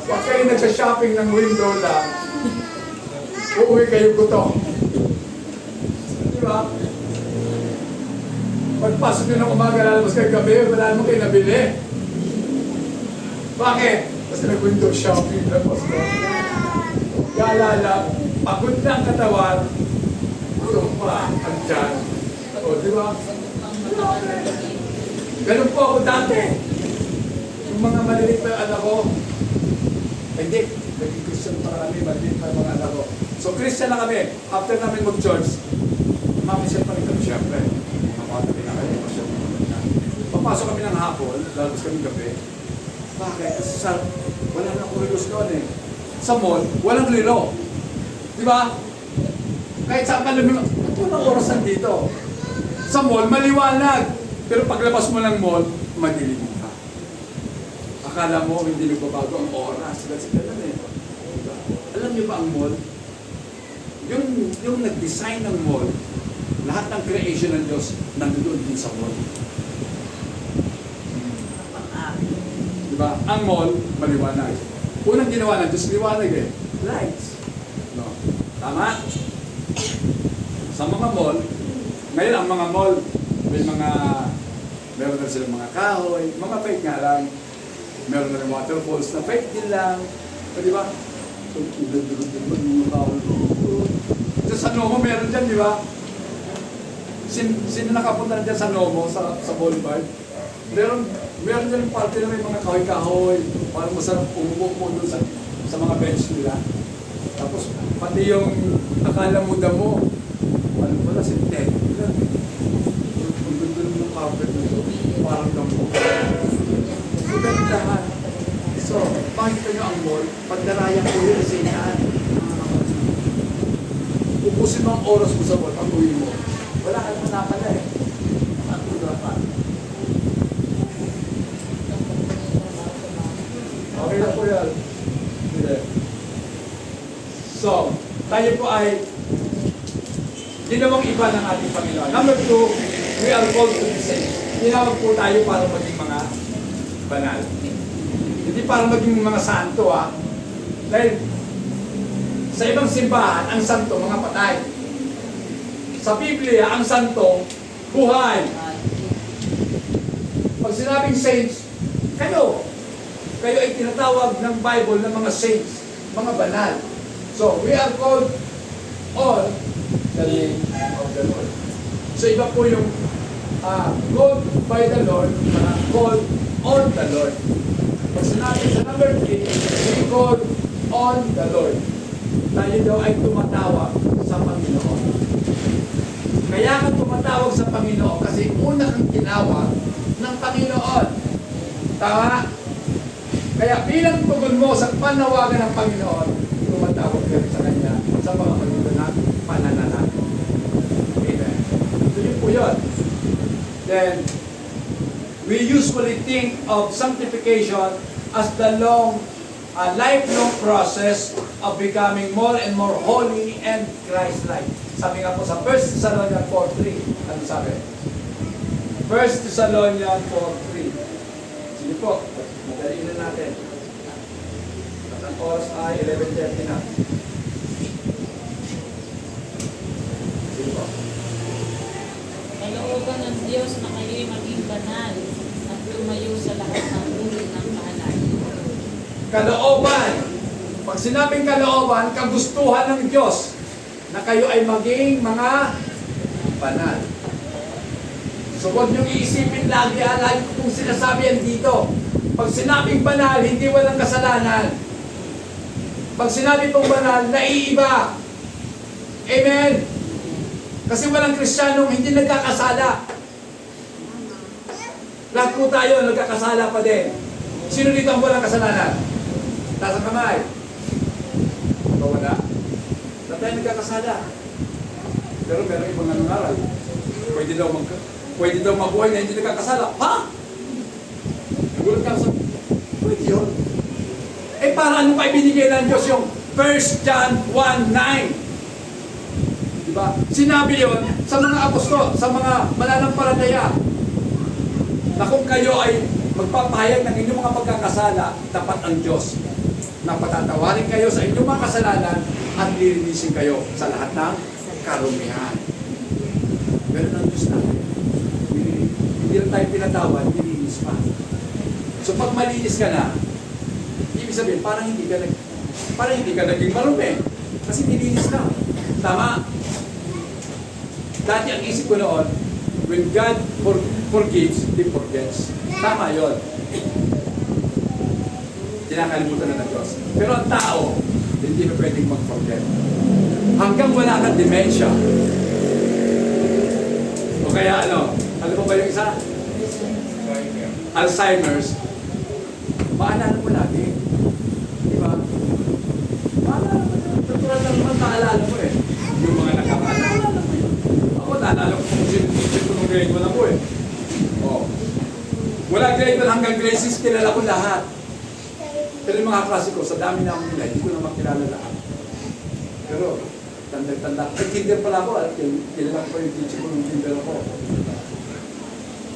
Huwag kayo nagsa-shopping ng window lang, uuwi kayo gutom. Di ba? Pagpasok nyo ng umaga, lalabas kayo gabi, wala naman kayo nabili. Bakit? Kasi nag-window shopping na pasto. Kaalala, pagod na ang katawan, gutom pa ang tiyan. O, di ba? Ganun po ako dati. Yung mga malilit pa yung anak ko, hindi, naging Christian pa kami, malilit pa yung mga anak ko. So, Christian na kami. After namin mag-church, mamisip pa rin kami siyempre. Makatabi na kayo, papasok kami ng hapon, lalabas kami gabi. Bakit? Kasi wala na akong relos noon eh. Sa mall, walang relo. Di ba? Kahit saan ka lumino, walang orasan dito. Sa mall, maliwanag. Pero paglabas mo ng mall, madilim ka. Akala mo, hindi nagbabago ang oras. Sila lang eh. Diba? Alam niyo ba ang mall? Yung nag-design ng mall, lahat ng creation ng Diyos, nandoon din sa mall. Diba? Ang mall, maliwanag. Unang ginawa ng Diyos, liwanag eh. Lights. No. Tama? Sa mga mall, ngayon ang mga mall, meron na silang mga kahoy, mga fake nga lang. Meron na rin waterfalls na fake din lang. O diba? So, mga kahoy. Sa Nomo, meron dyan, di ba? Sino nakapunta dyan sa Nomo, sa boulevard? Meron dyan yung party na may mga kahoy-kahoy. Parang masarap umupo po doon sa mga bench nila. Tapos, pati yung akala mo damo, ano pala, sintetic lang. Ang ganda ng carpet na ito, parang dampo. Maganda. So, makikita nyo ang mall, pagdarayan ko yun sa inaan. Ubusin mo ang oras mo sa mall, pag-uwi mo. Wala ka naman nakala eh. Okay na po yan. So, tayo po ay ginawang iba ng ating Panginoon. Number 2, we are called to be saints. Tinawag po tayo para maging mga banal. Hindi para maging mga santo ha. Dahil sa ibang simbahan, ang santo, mga patay. Sa Biblia, ang santo, buhay. Pag sinabing saints, kayo ay tinatawag ng Bible ng mga saints, mga banal. So, we are called all the name of the Lord. So, iba po yung called by the Lord, called on the Lord. Pag sinabi sa number 3, we call on the Lord. Tayo daw ay tumatawag sa Panginoon. Kaya ka tumatawag sa Panginoon kasi una kang tinawag ng Panginoon. Tama? Kaya bilang tugon mo sa panawagan ng Panginoon, tumatawag ka rin sa Kanya sa pamamagitan ng pananalangin. Amen. So yun po yun. Then, we usually think of sanctification as the lifelong process of becoming more and more holy and Christ-like. Sabi nga po sa 1 Thessalonians 4:3, ano sabi? 1 Thessalonians 4:3. Sige po, madaliin na natin. At ang oras ay 11:30 na. Sige po. Kalooban ng Diyos na kayo'y maging banal at lumayo sa lahat ng uri ng kahalayan. Kalooban. Pag sinabing kalooban, kagustuhan ng Diyos na kayo ay maging mga banal. So huwag niyong iisipin lagi ko kung sinasabi yan dito. Pag sinabing banal, hindi walang kasalanan. Pag sinabi pong banal, naiiba. Amen? Kasi walang Kristiyanong hindi nagkakasala. Lahat po tayo nagkakasala pa din. Sino dito ang walang kasalanan? Taas ang kamay. Ito wala. Lahat tayo nagkakasala. Pero meron ibang nangaral. Pwede daw mabuhay na hindi nagkakasala. Ha? Nagulat ka sa... Pwede yun. Eh para ano pa ibinigay ng Diyos yung 1 John 1:9? Diba? Sinabi yon sa mga apostol, sa mga mananampalataya, na kung kayo ay magpapahayag ng inyong mga pagkakasala, dapat ang Diyos na patatawarin kayo sa inyong mga kasalanan at lilinisin kayo sa lahat ng karumihan. Ganun ang Diyos natin. Hindi lang tayo pinatawad, nilinis pa. So pag malinis ka na, ibig sabihin, parang hindi ka naging marumi. Kasi nilinis ka. Tama? Dati ang isip ko noon, when God forgives, He forgets. Tama yun. Kinakalimutan na ng Diyos. Pero ang tao, hindi na pwedeng mag-forget. Hanggang wala kang dementia. O kaya ano mo ba yung isa? Alzheimer's. Maalala mo lagi. Di ba? Maalala mo yun. Natural lang naman maalala mo eh. Yung mga nakapaalala mo yun. Ako naalala ko kung sino ko nung grade 1 ako eh. Oh. Wala grade 1 hanggang grade 6, kilala ko lahat. Pero yung mga klase ko, sa dami na akong nila, hindi ko na makilala lahat. Pero, tanda. Nag-kinder pala ako, at kilala ko pa yung teacher ko nung kinder ako.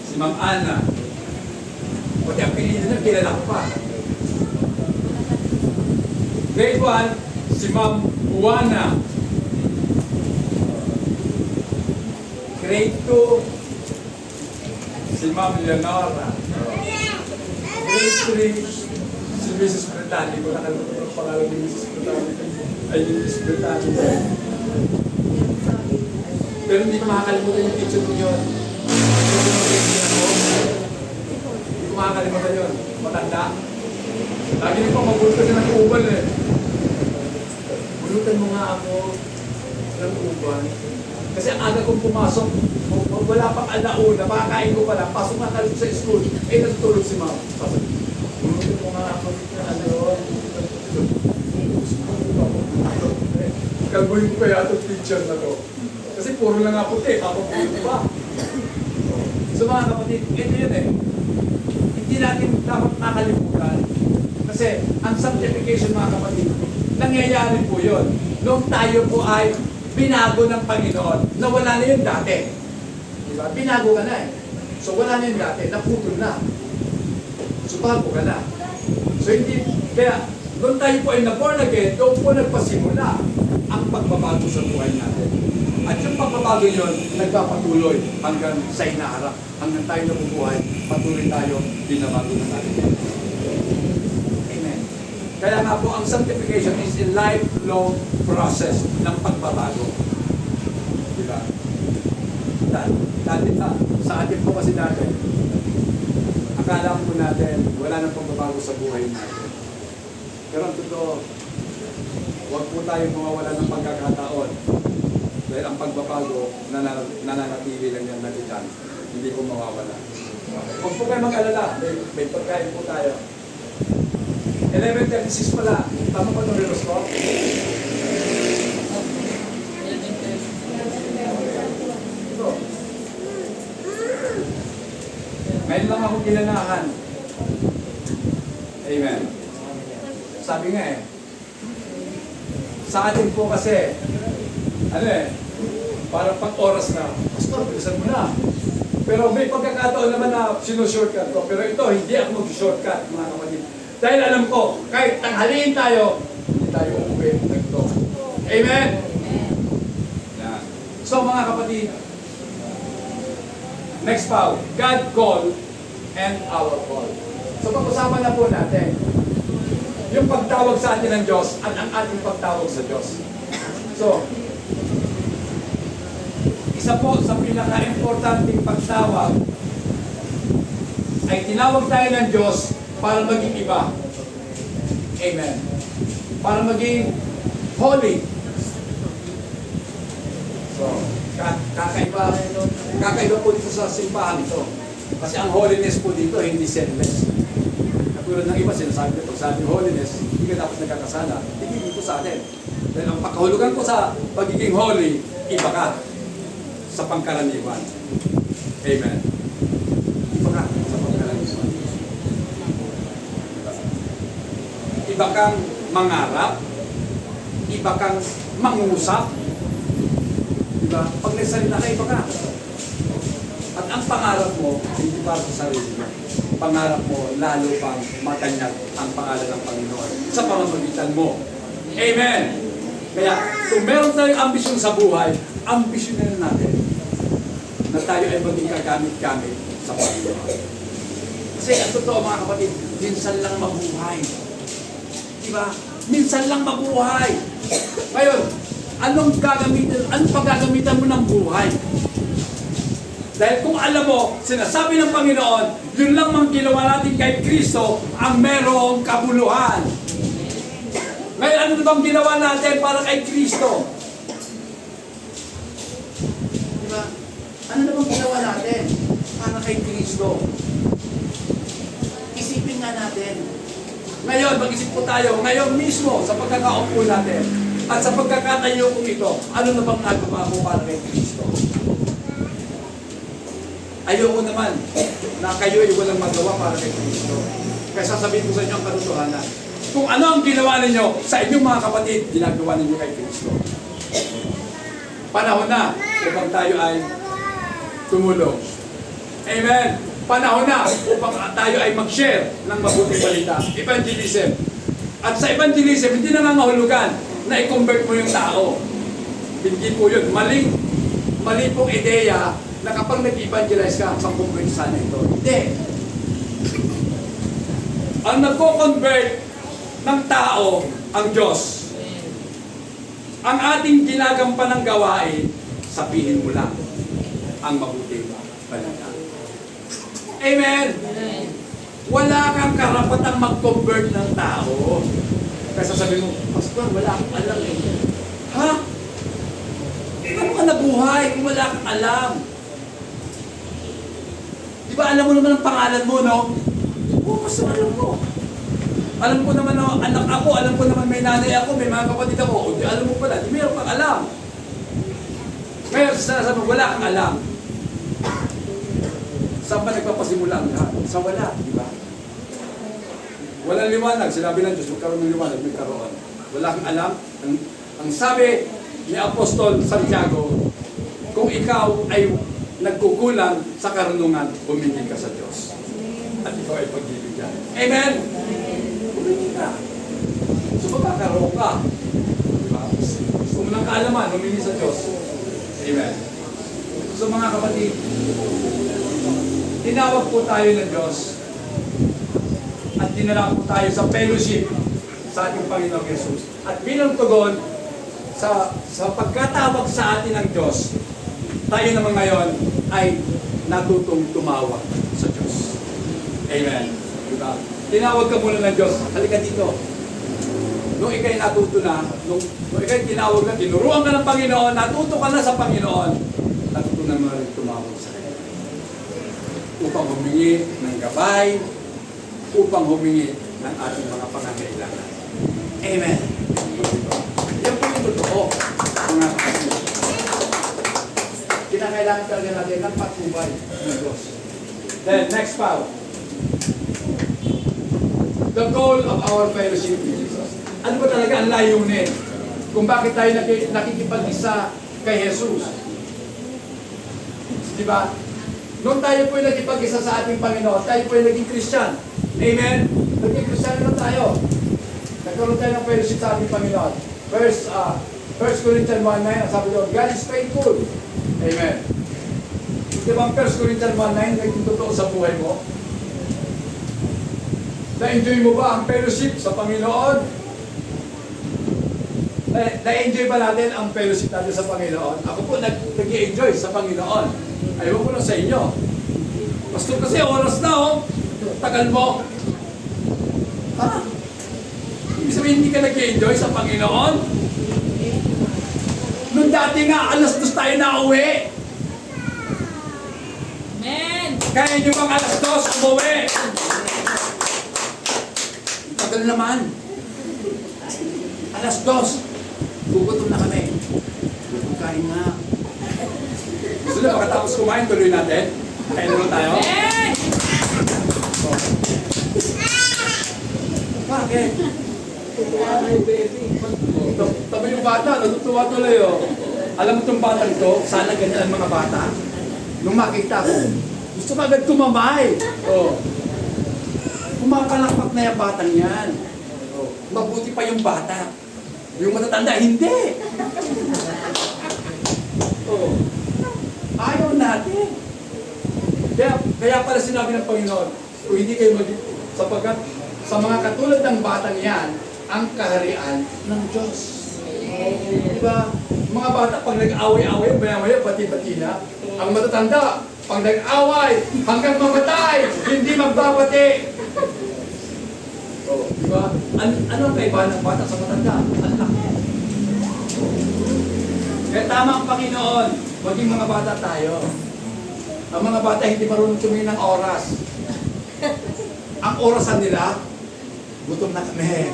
Si Ma'am Ana. Pati ang pinili na, kilala ko pa. Grade 1, si Ma'am Juana. Grade 2, si Ma'am Leonora. Grade 3, si Mrs. Bretani. Kung nakalimutan ang pangalan ni Mrs. Bretani. Ay, Mrs. Bretani. Pero hindi ko makakalimutan yung teacher ko yun. Hindi ko makakalimutan yun. Matanda. Lagi niyo pa magbulto siya ng uban eh. Bulutan mo nga ako ng uban. Kasi ang aga kong pumasok, wala pang alauna, makakain ko pala, pasok na kalit sa school, eh natutulog si ma'am. Pasok, bulutan mo nga ako ng ano. Kalbuhin ko kaya itong teacher na to. Kasi puro lang ako ako puro pa. So mga kapatid, ito yun eh. Hindi natin dapat nakalimutan. Kasi ang sanctification mga kapatid, nangyayari po yun. Nung tayo po ay binago ng Panginoon, na wala na yun dati. Diba? Binago ka na eh. So wala na yun dati, naputol na. So bago ka na. So hindi, kaya doon tayo po ay na-born again, doon po nagpasimula ang pagbabago sa buhay natin. At yung pagbabago yun, nagpapatuloy hanggang sa inaharap. Hanggang tayo nabubuhay, patuloy tayo, binabago na natin. Amen. Kaya nga po, ang sanctification is a lifelong process ng pagbabago. Diba? Dati sa atin po kasi dati, akala po natin wala nang pagbabago sa buhay natin. Pero ang totoo, huwag po tayong mawawala ng pagkakataon. Dahil ang pagbabago, nananatili lang yan natin dyan. Hindi po mawawala. Huwag po kayo mag-alala. May pagkain po tayo. 11:36 pala. Tama ba itong relos ko? Ito. Ngayon lang ako ginanahan. Amen. Sabi nga sa atin po kasi, parang pag oras na, Pastor, bilisan mo na. Pero may pagkakataon naman na sinushortcut ko. Pero ito, hindi ako mag-shortcut, mga kapatid. Dahil alam ko, kahit tanghaliin tayo, hindi tayo uuwi ng ito. Amen? Yan. So mga kapatid, next pa, God call and our call. So pag-usapan na po natin, yung pagtawag sa atin ng Diyos at ang ating pagtawag sa Diyos. So, isa po sa pinaka-importanting pagtawag ay tinawag tayo ng Diyos para maging iba. Amen. Para maging holy. So, kakaiba po dito sa simbahan ito. Kasi ang holiness po dito hindi sinless. Katulad ng iba sinasabi ko, pag sabi holiness, hindi ka dapat nagkakasala. Hindi dito sa atin. Dahil ang pagkahulugan ko sa pagiging holy, iba ka sa pangkaraniwan. Amen. Iba ka sa pangkaraniwan. Iba kang mangarap, iba kang mangusap. Diba? Pag nagsalita ka, iba ka. At ang pangarap mo, hindi para sa sarili mo. Pangarap mo, lalo pang matanyag ang pangalan ng Panginoon sa pamamagitan mo. Amen! Kaya, kung meron tayong ambisyon sa buhay, ambisyonin natin na tayo ay maging kagamit-gamit sa Panginoon. Kasi ang totoo mga kapatid, minsan lang mabuhay. Diba? Minsan lang mabuhay. Ngayon, anong paggagamitan mo ng buhay? Dahil kung alam mo, sinasabi ng Panginoon, yun lang mang ginawa natin kay Kristo ang merong kabuluhan. Ngayon, ano na bang ginawa natin para kay Kristo? Diba? Ano na bang ginawa natin para kay Kristo? Isipin nga natin. Ngayon, mag-isip po tayo, ngayon mismo, sa pagkakaupo natin, at sa pagkakatayo kong ito, ano na bang nagawa mo para kay Kristo? Ayoko naman na kayo ay walang magawa para kay Kristo. Kaya sasabihin ko sa inyo ang katotohanan. Kung ano ang ginawa ninyo sa inyong mga kapatid, ginagawa ninyo kay Kristo. Panahon na upang tayo ay tumulong. Amen! Panahon na upang tayo ay mag-share ng mabuting balita. Evangelism. At sa evangelism, hindi na nangahulugan na i-convert mo yung tao. Hindi po yun. Mali pong ideya na kapag nag-evangelize ka, sa convert sana ito. Hindi. Ang nagko-convert ng tao, ang Diyos. Ang ating ginagampanan ng gawain, sabihin mo lang ang mabuting balita. Amen! Wala kang karapatang mag-convert ng tao. Kaya sasabihin mo, Pastor, wala akong alam eh. Ha? Paano ka nabuhay kung wala kang alam? Di ba alam mo naman ang pangalan mo, no? Oo, Pastor, alam mo. Alam ko naman na anak ako, alam ko naman may nanay ako, may mga kapatid ako. O di alam mo pala, di meron kang alam. Ngayon, sasabi mo, wala kang alam. Saan ba nagpapasimula ang lahat? Sa wala, di ba? Walang liwanag. Sinabi ng Diyos, magkaroon ng liwanag, magkaroon. Wala kang alam. Ang sabi ni Apostol Santiago, kung ikaw ay nagkukulang sa karunungan, humingi ka sa Diyos. At ikaw ay pagbibigyan. Amen? Humingi ka. So magkakaroon ka. Diba? Gusto mo ng kaalaman, humingi sa Diyos. Amen? So mga kapatid, tinawag po tayo ng Diyos at dinala po tayo sa fellowship sa ating Panginoong Jesus. At bilang tugon sa pagkatawag sa atin ng Diyos, tayo naman ngayon ay natutong tumawag sa Diyos. Amen. Diba? Tinawag ka muna ng Diyos, halika dito. Nung ikay natuto na, nung ikay tinawag na, tinuruan ka ng Panginoon, natuto ka na sa Panginoon, natuto na mo rin tumawag sa Kanya. Upang humingi ng gabay, upang humingi ng ating mga pangangailangan. Amen. Diba? Yan po yung totoo, mga kapatid. Kinakailangan talaga natin ng patubay ng Diyos. Then, next pa. The goal of our fellowship with Jesus. Ano ba talaga ang layunin? Kung bakit tayo nakikipag-isa kay Jesus? Di ba? Nung tayo po nakipag-isa sa ating Panginoon, tayo po naging Christian. Amen? Naging Christian na tayo. Nagkaroon tayo ng fellowship sa ating Panginoon. First Corinthians 1:9, sabi doon, God is faithful. Amen. Di ba ang 1 Corinthians 1:9 naging totoo sa buhay mo? Na-enjoy mo ba ang fellowship sa Panginoon? Na-enjoy ba natin ang fellowship natin sa Panginoon? Ako po nag-enjoy sa Panginoon. Ayaw ko na sa inyo. Pastor, kasi oras na oh. Tagal mo. Ha? Ibig sabihin hindi ka nag-enjoy sa Panginoon? Nung dati nga, 2:00 tayo na uwi. Amen. Kaya nyo bang 2:00 umuwi? Tagal naman. 2:00. Gugutom na kami. Gugutom kain na. Gusto na makatapos kumain, tuloy natin. Kain naman tayo. Amen. Bakit? Tutuwa na yung baby. Tabi yung bata, natutuwa tuloy oh. Alam mo itong batang to, sana ganyan ang mga bata. Nung makita ko, gusto ka agad tumamay. Oh. Kumakalakpak na yung batang yan. Oh. Mabuti pa yung bata. Yung matatanda, hindi. Oh. Ayaw natin. Kaya pala sinabi ng Panginoon, kung hindi kayo sapagkat sa mga katulad ng batang yan, ang kaharian ng Diyos. Diba? Mga bata, pag nag-away-away, maya-maya, pati-pati na. Ang matatanda, pag nag-away, hanggang mamatay, hindi magbabati. Oh, diba? Ano ang kaibahan ng bata sa matanda? Ang laki. Kaya tama ang Panginoon, maging mga bata tayo. Ang mga bata hindi marunong tumingin ng oras. Ang orasan nila, gutom na kami.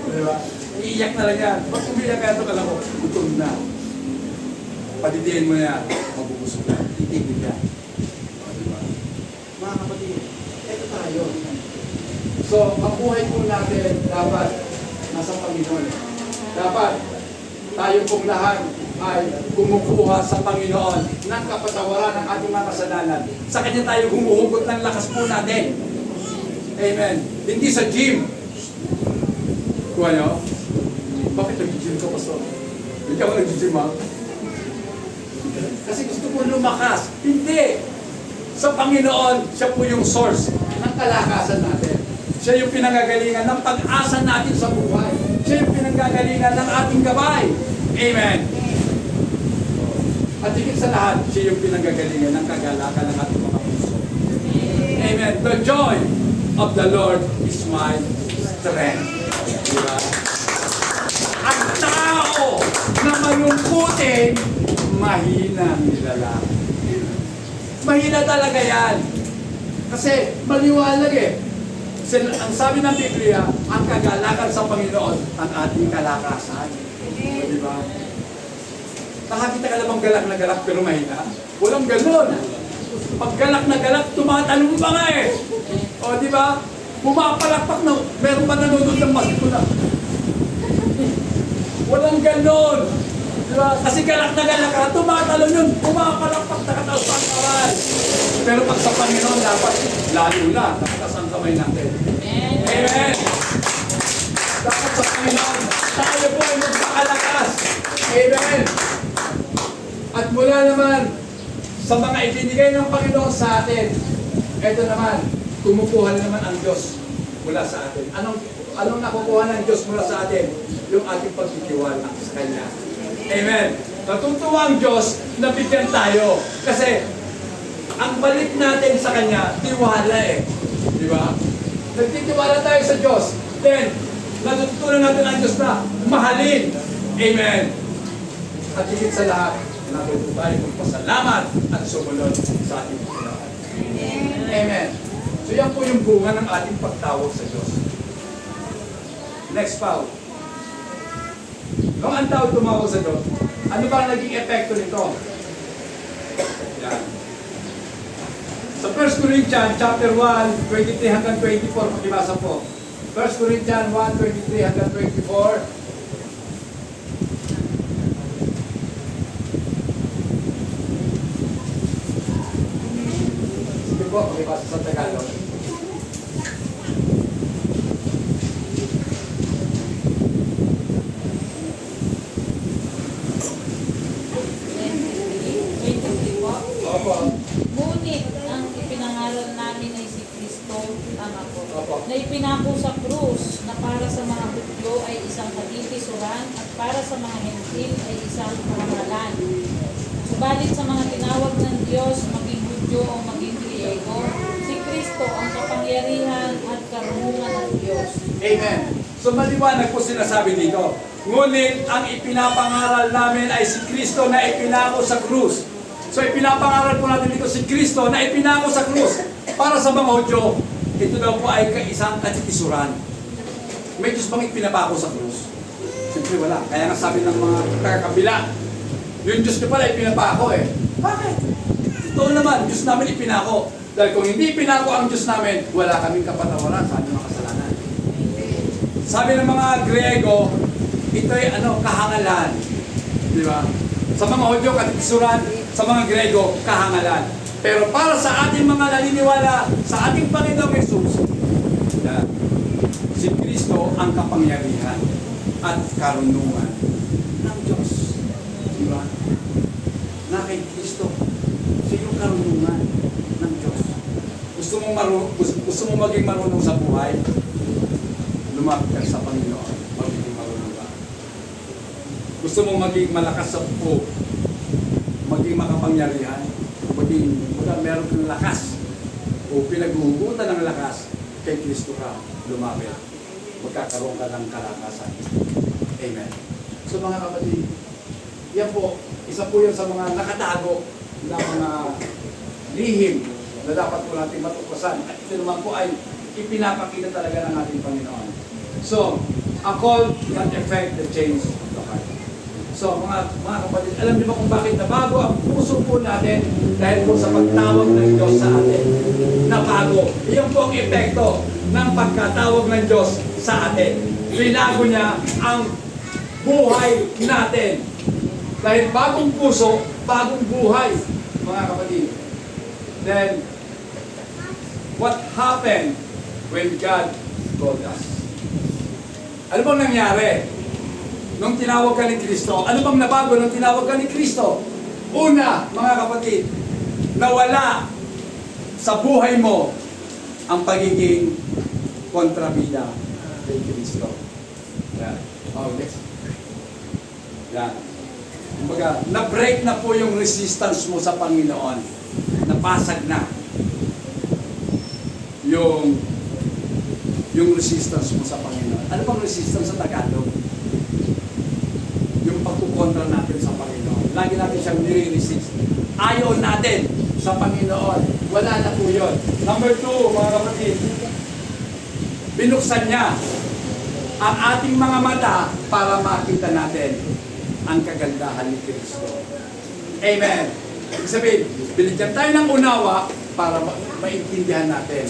Diba? Iiyak na lang yan. Pag umiyak kaya ito ka lang, gutom na. Padidiin mo na yan, mabubusog na. Titigil yan. Diba? Mga kapatid, ito tayo. So, ang buhay po natin dapat nasa Panginoon. Dapat tayo pong lahat ay kumukuha sa Panginoon ng kapatawaran ng ating mga kasalanan. Sa Kanya tayo humuhugot ng lakas po natin. Amen. Hindi sa gym. Kuha nyo? Bakit nag-gym ka, Pastor? Hindi ako nag-gym, ha? Kasi gusto ko lumakas. Hindi. Sa Panginoon, siya po yung source ng kalakasan natin. Siya yung pinanggagalingan ng pag-asa natin sa buhay. Siya yung pinanggagalingan ng ating gabay. Amen. At higit sa lahat, siya yung pinanggagalingan ng kagalakan ng ating mga puso. Amen. The joy of the Lord is my strength. Diba? Ang tao na malungkutin, mahina nilalaki. Mahina talaga yan. Kasi maliwalag eh. Ang sabi ng Biblia, ang kagalakan sa Panginoon, ang ating kalakasan. Diba? Nakakita ka namang galak na galak pero mahina? Walang ganon. Pag galak na galak, tumatalong pa nga eh. O diba? Pumapalakpak na, meron pa nanonood ng masjid na. Walang ganon. Diba? Kasi galak na galak ka, tumatalon yun, pumapalakpak na kataos ang kamay. Pero pag sa Panginoon, dapat lalo na, nakataas ang kamay natin. Amen! Dapat sa Panginoon, tayo po ay magpakalakas. Amen! At mula naman, sa mga ibinigay ng Panginoon sa atin, eto naman, kumukuha naman ang Diyos mula sa atin. Anong nakukuha ng Diyos mula sa atin? Yung ating pagtitiwala sa Kanya. Amen. Natutuwa ang Diyos na bigyan tayo. Kasi, ang balik natin sa Kanya, tiwala eh. Di ba? Nagtitiwala tayo sa Diyos. Then, natutunan natin ang Diyos na mahalin. Amen. At higit sa lahat, natuto tayo magpasalamat at sumunod sa ating Panginoon. Amen. So yan po yung bunga ng ating pagtawag sa Diyos. Next Paul. Nung ang tao tumawag sa Diyos, ano ba ang naging epekto nito? Yan. Sa 1 Corinthians chapter 1, 23 hanggang 24, pakibasa po. 1 Corinthians 1, 23 hanggang 24. Sige po, pakibasa sa Tagalog. Opo. Ngunit ang ipinangaral namin ay si Kristo, tama po, Opo. na ipinako sa krus na para sa mga Hudyo ay isang katitisuran at para sa mga Hentil ay isang karangalan. Subalit sa mga tinawag ng Diyos, maging Hudyo o maging Griego, si Kristo ang kapangyarihan at karunungan ng Diyos. Amen. So maliwanag po sinasabi dito. Ngunit ang ipinapangaral namin ay si Kristo na ipinako sa krus. So ipinapangaral po natin dito si Kristo na ipinako sa krus. Para sa mga Hudyo, ito daw po ay isang katitisuran. May Diyos bang ipinapako sa krus? Siyempre wala. Kaya nga sabi ng mga taga-kabila, yung Diyos niyo pala ipinapako eh. Bakit? Ito naman, Diyos namin ipinako. Dahil kung hindi ipinako ang Diyos namin, wala kaming kapatawaran sa ating mga kasalanan. Sabi ng mga Griego, ito ay kahangalan. Di ba? Sa mga Hudyo, katitisuran, sa mga Griego, kahangalan. Pero para sa ating mga naniniwala, sa ating Panginoong Jesus, si Kristo ang kapangyarihan at karunungan ng Diyos. Di ba? Na kay Kristo, siya yung karunungan ng Diyos. Gusto mo maging marunong sa buhay? Lumapit ka sa Panginoon, magiging marunong ka. Gusto mo maging malakas sa buo, maging makapangyarihan, maging meron kang lakas o pinaghuhugutan ng lakas, kay Kristo ka lumapit. Magkakaroon ka ng kalakasan. Amen. So mga kapatid, yan po, isa po yan sa mga nakatago na mga lihim na dapat po natin matuklasan. At ito naman po ay ipinapakita talaga ng ating Panginoon. So, a call that affect the change of the heart. So, mga kapatid, alam niyo ba kung bakit nabago ang puso po natin dahil po sa pagtawag ng Diyos sa atin? Nabago. Iyon po ang epekto ng pagkatawag ng Diyos sa atin. Binago niya ang buhay natin. Dahil bagong puso, bagong buhay, mga kapatid. Then, what happened when God called us? Ano bang nangyari? Nung tinawag ka ni Kristo, ano bang nabago nung tinawag ka ni Kristo? Una, mga kapatid, nawala sa buhay mo ang pagiging kontrabida kay Kristo. Yan. Oh, next. Yan. Kumbaga, na-break na po yung resistance mo sa Panginoon. Napasag na yung resistance mo sa Panginoon. Ano bang resistance sa Tagalog? Yung pagkukontra natin sa Panginoon. Lagi natin siyang nire-resist. Ayaw natin sa Panginoon. Wala na po yun. Number 2, mga kapatid, binuksan niya ang ating mga mata para makita natin ang kagandahan ni Kristo. Amen. Ibig sabihin, binigyan tayo ng unawa para maintindihan natin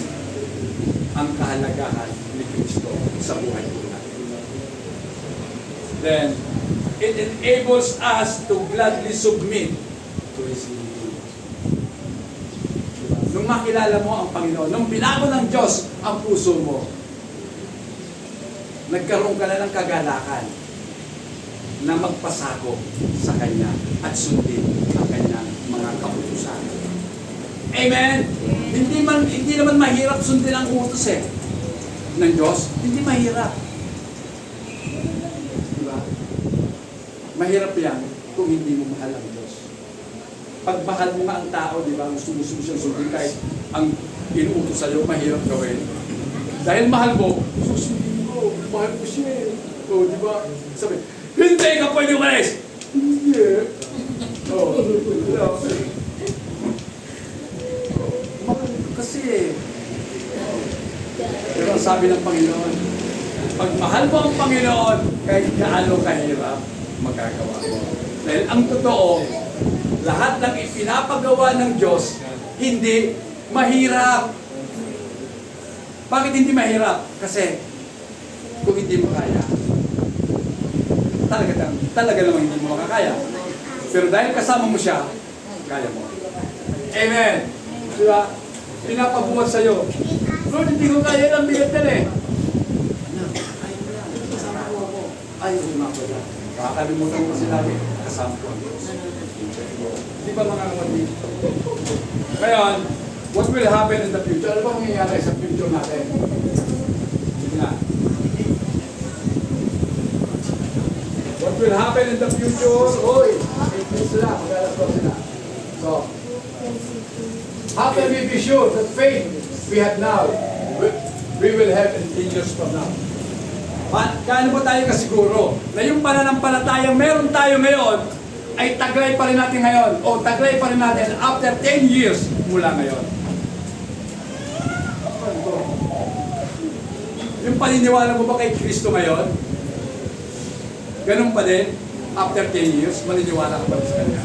ang kahalagahan ni Kristo sa buhay ko natin. Then, it enables us to gladly submit to His will. Nung makilala mo ang Panginoon, nung binago ng Diyos ang puso mo, nagkaroon ka na ng kagalakan na magpasako sa Kanya at sundin ang Kanyang mga kautusan. Amen? Hindi naman mahirap sundin ang utos ng Diyos. Hindi mahirap. Diba? Mahirap yan kung hindi mo mahal ang Diyos. Pag mahal mo nga ang tao, di ba, gusto mo siyang sundin kahit ang inuutos sa'yo, mahirap gawin. Dahil mahal mo, susundin mo, mahal ko siya eh. O, di ba? Sabi, hindi ka pwede umalis! Hindi. O, mahal ko kasi eh. Pero ang sabi ng Panginoon, pag mahal mo ang Panginoon, kahit gaano kahirap, magagawa mo. Dahil ang totoo, lahat ng ipinapagawa ng Diyos, hindi mahirap. Bakit hindi mahirap? Kasi, kung hindi mo kaya, talaga namang hindi mo makakaya. Pero dahil kasama mo siya, kaya mo. Amen! Diba? Pinapabuhat sa'yo. Lord, hindi ko kaya ng bigat na eh. Kasama ko ako. Ayaw ko na. Makakalimutan mo kasi lagi. Kasama ko ang Diyos. Di ba mga kapatid? Ngayon, what will happen in the future? Ano ba mangyayari sa future natin? Sige na. What will happen in the future? Hoy! 8 minutes sila. Mag-alas ko sila. So, how can we be sure that faith we have now, we will have in 10 years from now? Gaano ba tayo kasiguro na yung pananampalatayang meron tayo ngayon ay taglay pa rin natin ngayon o taglay pa rin natin after 10 years mula ngayon? Yung paniniwala mo ba kay Kristo ngayon? Ganun pa din? After 10 years, maniniwala ka pa rin sa Kanya?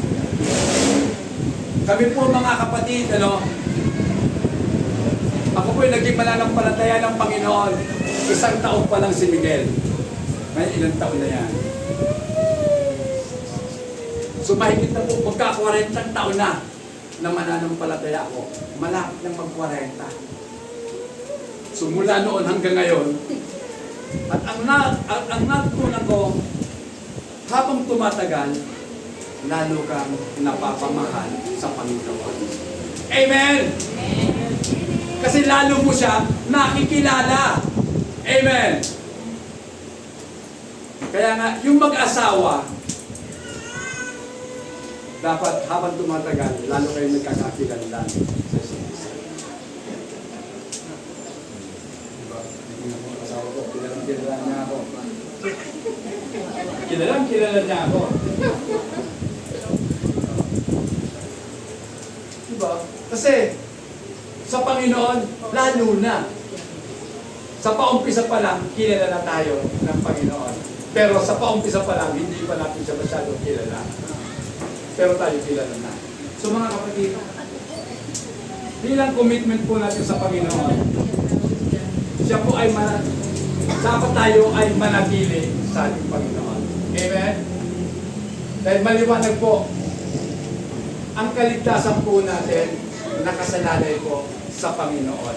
Kami po mga kapatid, ako po'y naging mananampalataya ng Panginoon. 1 taon pa lang si Miguel. May ilang taon na yan. So mahigit na po, magka-40 taon na mananampalataya ako. Malapit ng mag-40. So mula noon hanggang ngayon, at ang natutunan ko, habang tumatagal, lalo kang napapamahal sa Panginoon. Amen! Kasi lalo mo siya nakikilala. Amen! Kaya nga, yung mag-asawa, dapat habang tumatagal, lalo kayo nagkakakilala sa isa't isa. Diba? Yung asawa ko, kilala niya ako. Kilala niya ako. Diba? Kasi, sa Panginoon, lalo na. Sa paumpisa pa lang, kilala na tayo ng Panginoon. Pero sa paumpisa pa lang, hindi pa natin siya masyadong kilala. Pero tayo kilala na. So mga kapatid, bilang commitment po natin sa Panginoon, siya po ay dapat tayo ay manatili sa ating Panginoon. Amen? Dahil maliwanag po, ang kaligtasan po natin, nakasalalay po sa Panginoon.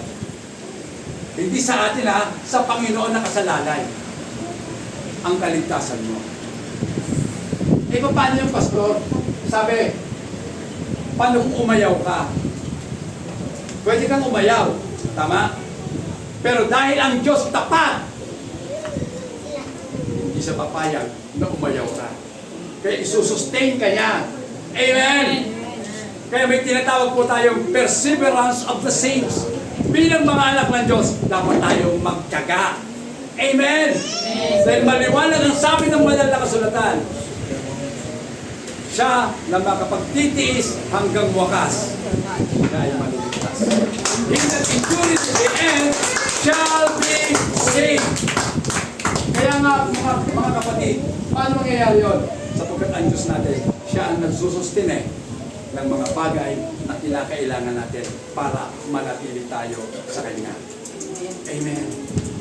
Hindi sa atin sa Panginoon nakasalalay ang kaligtasan mo. Eh, paano yung pastor? Sabi, paano kung umayaw ka? Pwede kang umayaw. Tama? Pero dahil ang Diyos tapat, hindi siya papayag na umayaw ka. Kaya isusustain ka niya. Amen! Kaya may tinatawag po tayong perseverance of the saints. Bilang mga anak ng Diyos, dapat tayong magtiyaga. Amen! Dahil maliwanag ang sabi ng banal na kasulatan, siya na makapagtitiis hanggang wakas, siya ay maliligtas. He that endures to the end shall be saved. Kaya nga, mga kapatid, paano mangyayari yun? Sapagkat ang Diyos natin, siya ang nagsusustine ng mga bagay na kinakailangan natin para manatili tayo sa Kanya. Amen.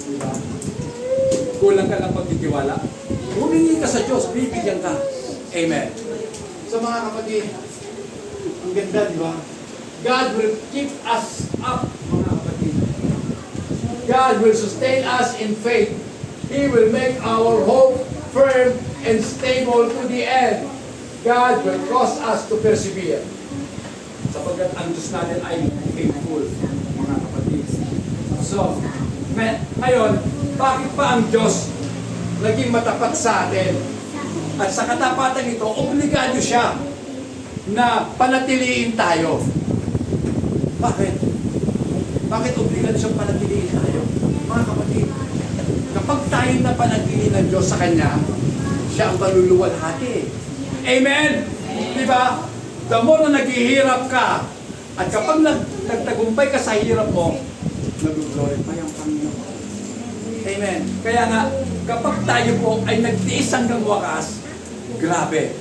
Diba? Kulang ka ng pagtitiwala. Humingi ka sa Diyos, bibigyan ka. Amen. So mga kapatid, ang ganda, di ba? God will keep us up, mga kapatid. God will sustain us in faith. He will make our hope firm and stable to the end. God will cause us to persevere. Sapagkat ang Diyos natin ay faithful, mga kapatid. So, ngayon, bakit pa ang Diyos naging matapat sa atin? At sa katapatan ito, obligado siya na panatiliin tayo. Bakit? Bakit obligado siyang panatiliin tayo? Mga kapatid, kapag tayo na panatili ng Diyos sa Kanya, siya ang maluluwalhati. Amen? Di ba? The more na naghihirap ka, at kapag nagtagumpay ka sa hirap mo, nag-glorify ang Panginoon. Amen. Kaya nga, kapag tayo po ay nagtiis hanggang wakas, grabe,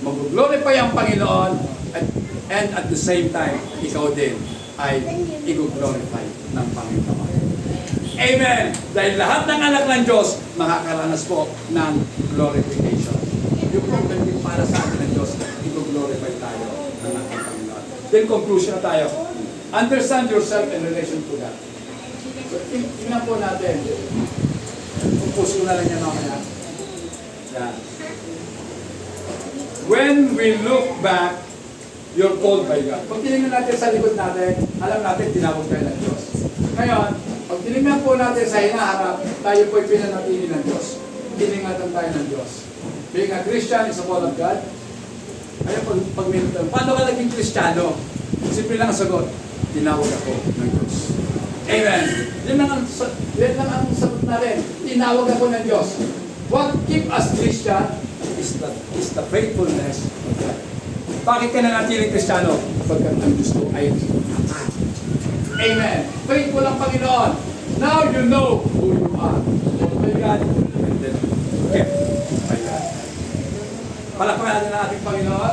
mag-glorify ang Panginoon and at the same time, ikaw din ay i-glorify ng Panginoon. Amen. Dahil lahat ng anak ng Diyos, makakaranas po ng glorification. Yung problem din para sa atin ng Diyos, i-glorify tayo ng ating Panginoon. Then conclusion na tayo. Understand yourself in relation to that. So, tingnan po natin. Pupus ko na lang yan mamaya. Yan. When we look back, you're called by God. Pag tinignan natin sa likod natin, alam natin tinawag tayo ng Diyos. Ngayon, pag tinignan po natin sa hinaharap, tayo po'y pinanatili ng Diyos. Tiningatan tayo ng Diyos. Being a Christian is a call of God. Kaya pag may tanong, paano ka naging Kristiyano? Simple lang ang sagot, tinawag ako ng Diyos. Amen. Yan lang ang sagot na rin. Tinawag ako ng Diyos. What keep us Christian is the faithfulness of God. Bakit ka nanatiling Kristiyano? Pagkat ang gusto ay tapat. Amen. Faithful ang Panginoon. Now you know who you are. By God, and then kept by God. Palakpakan natin ang ating Panginoon.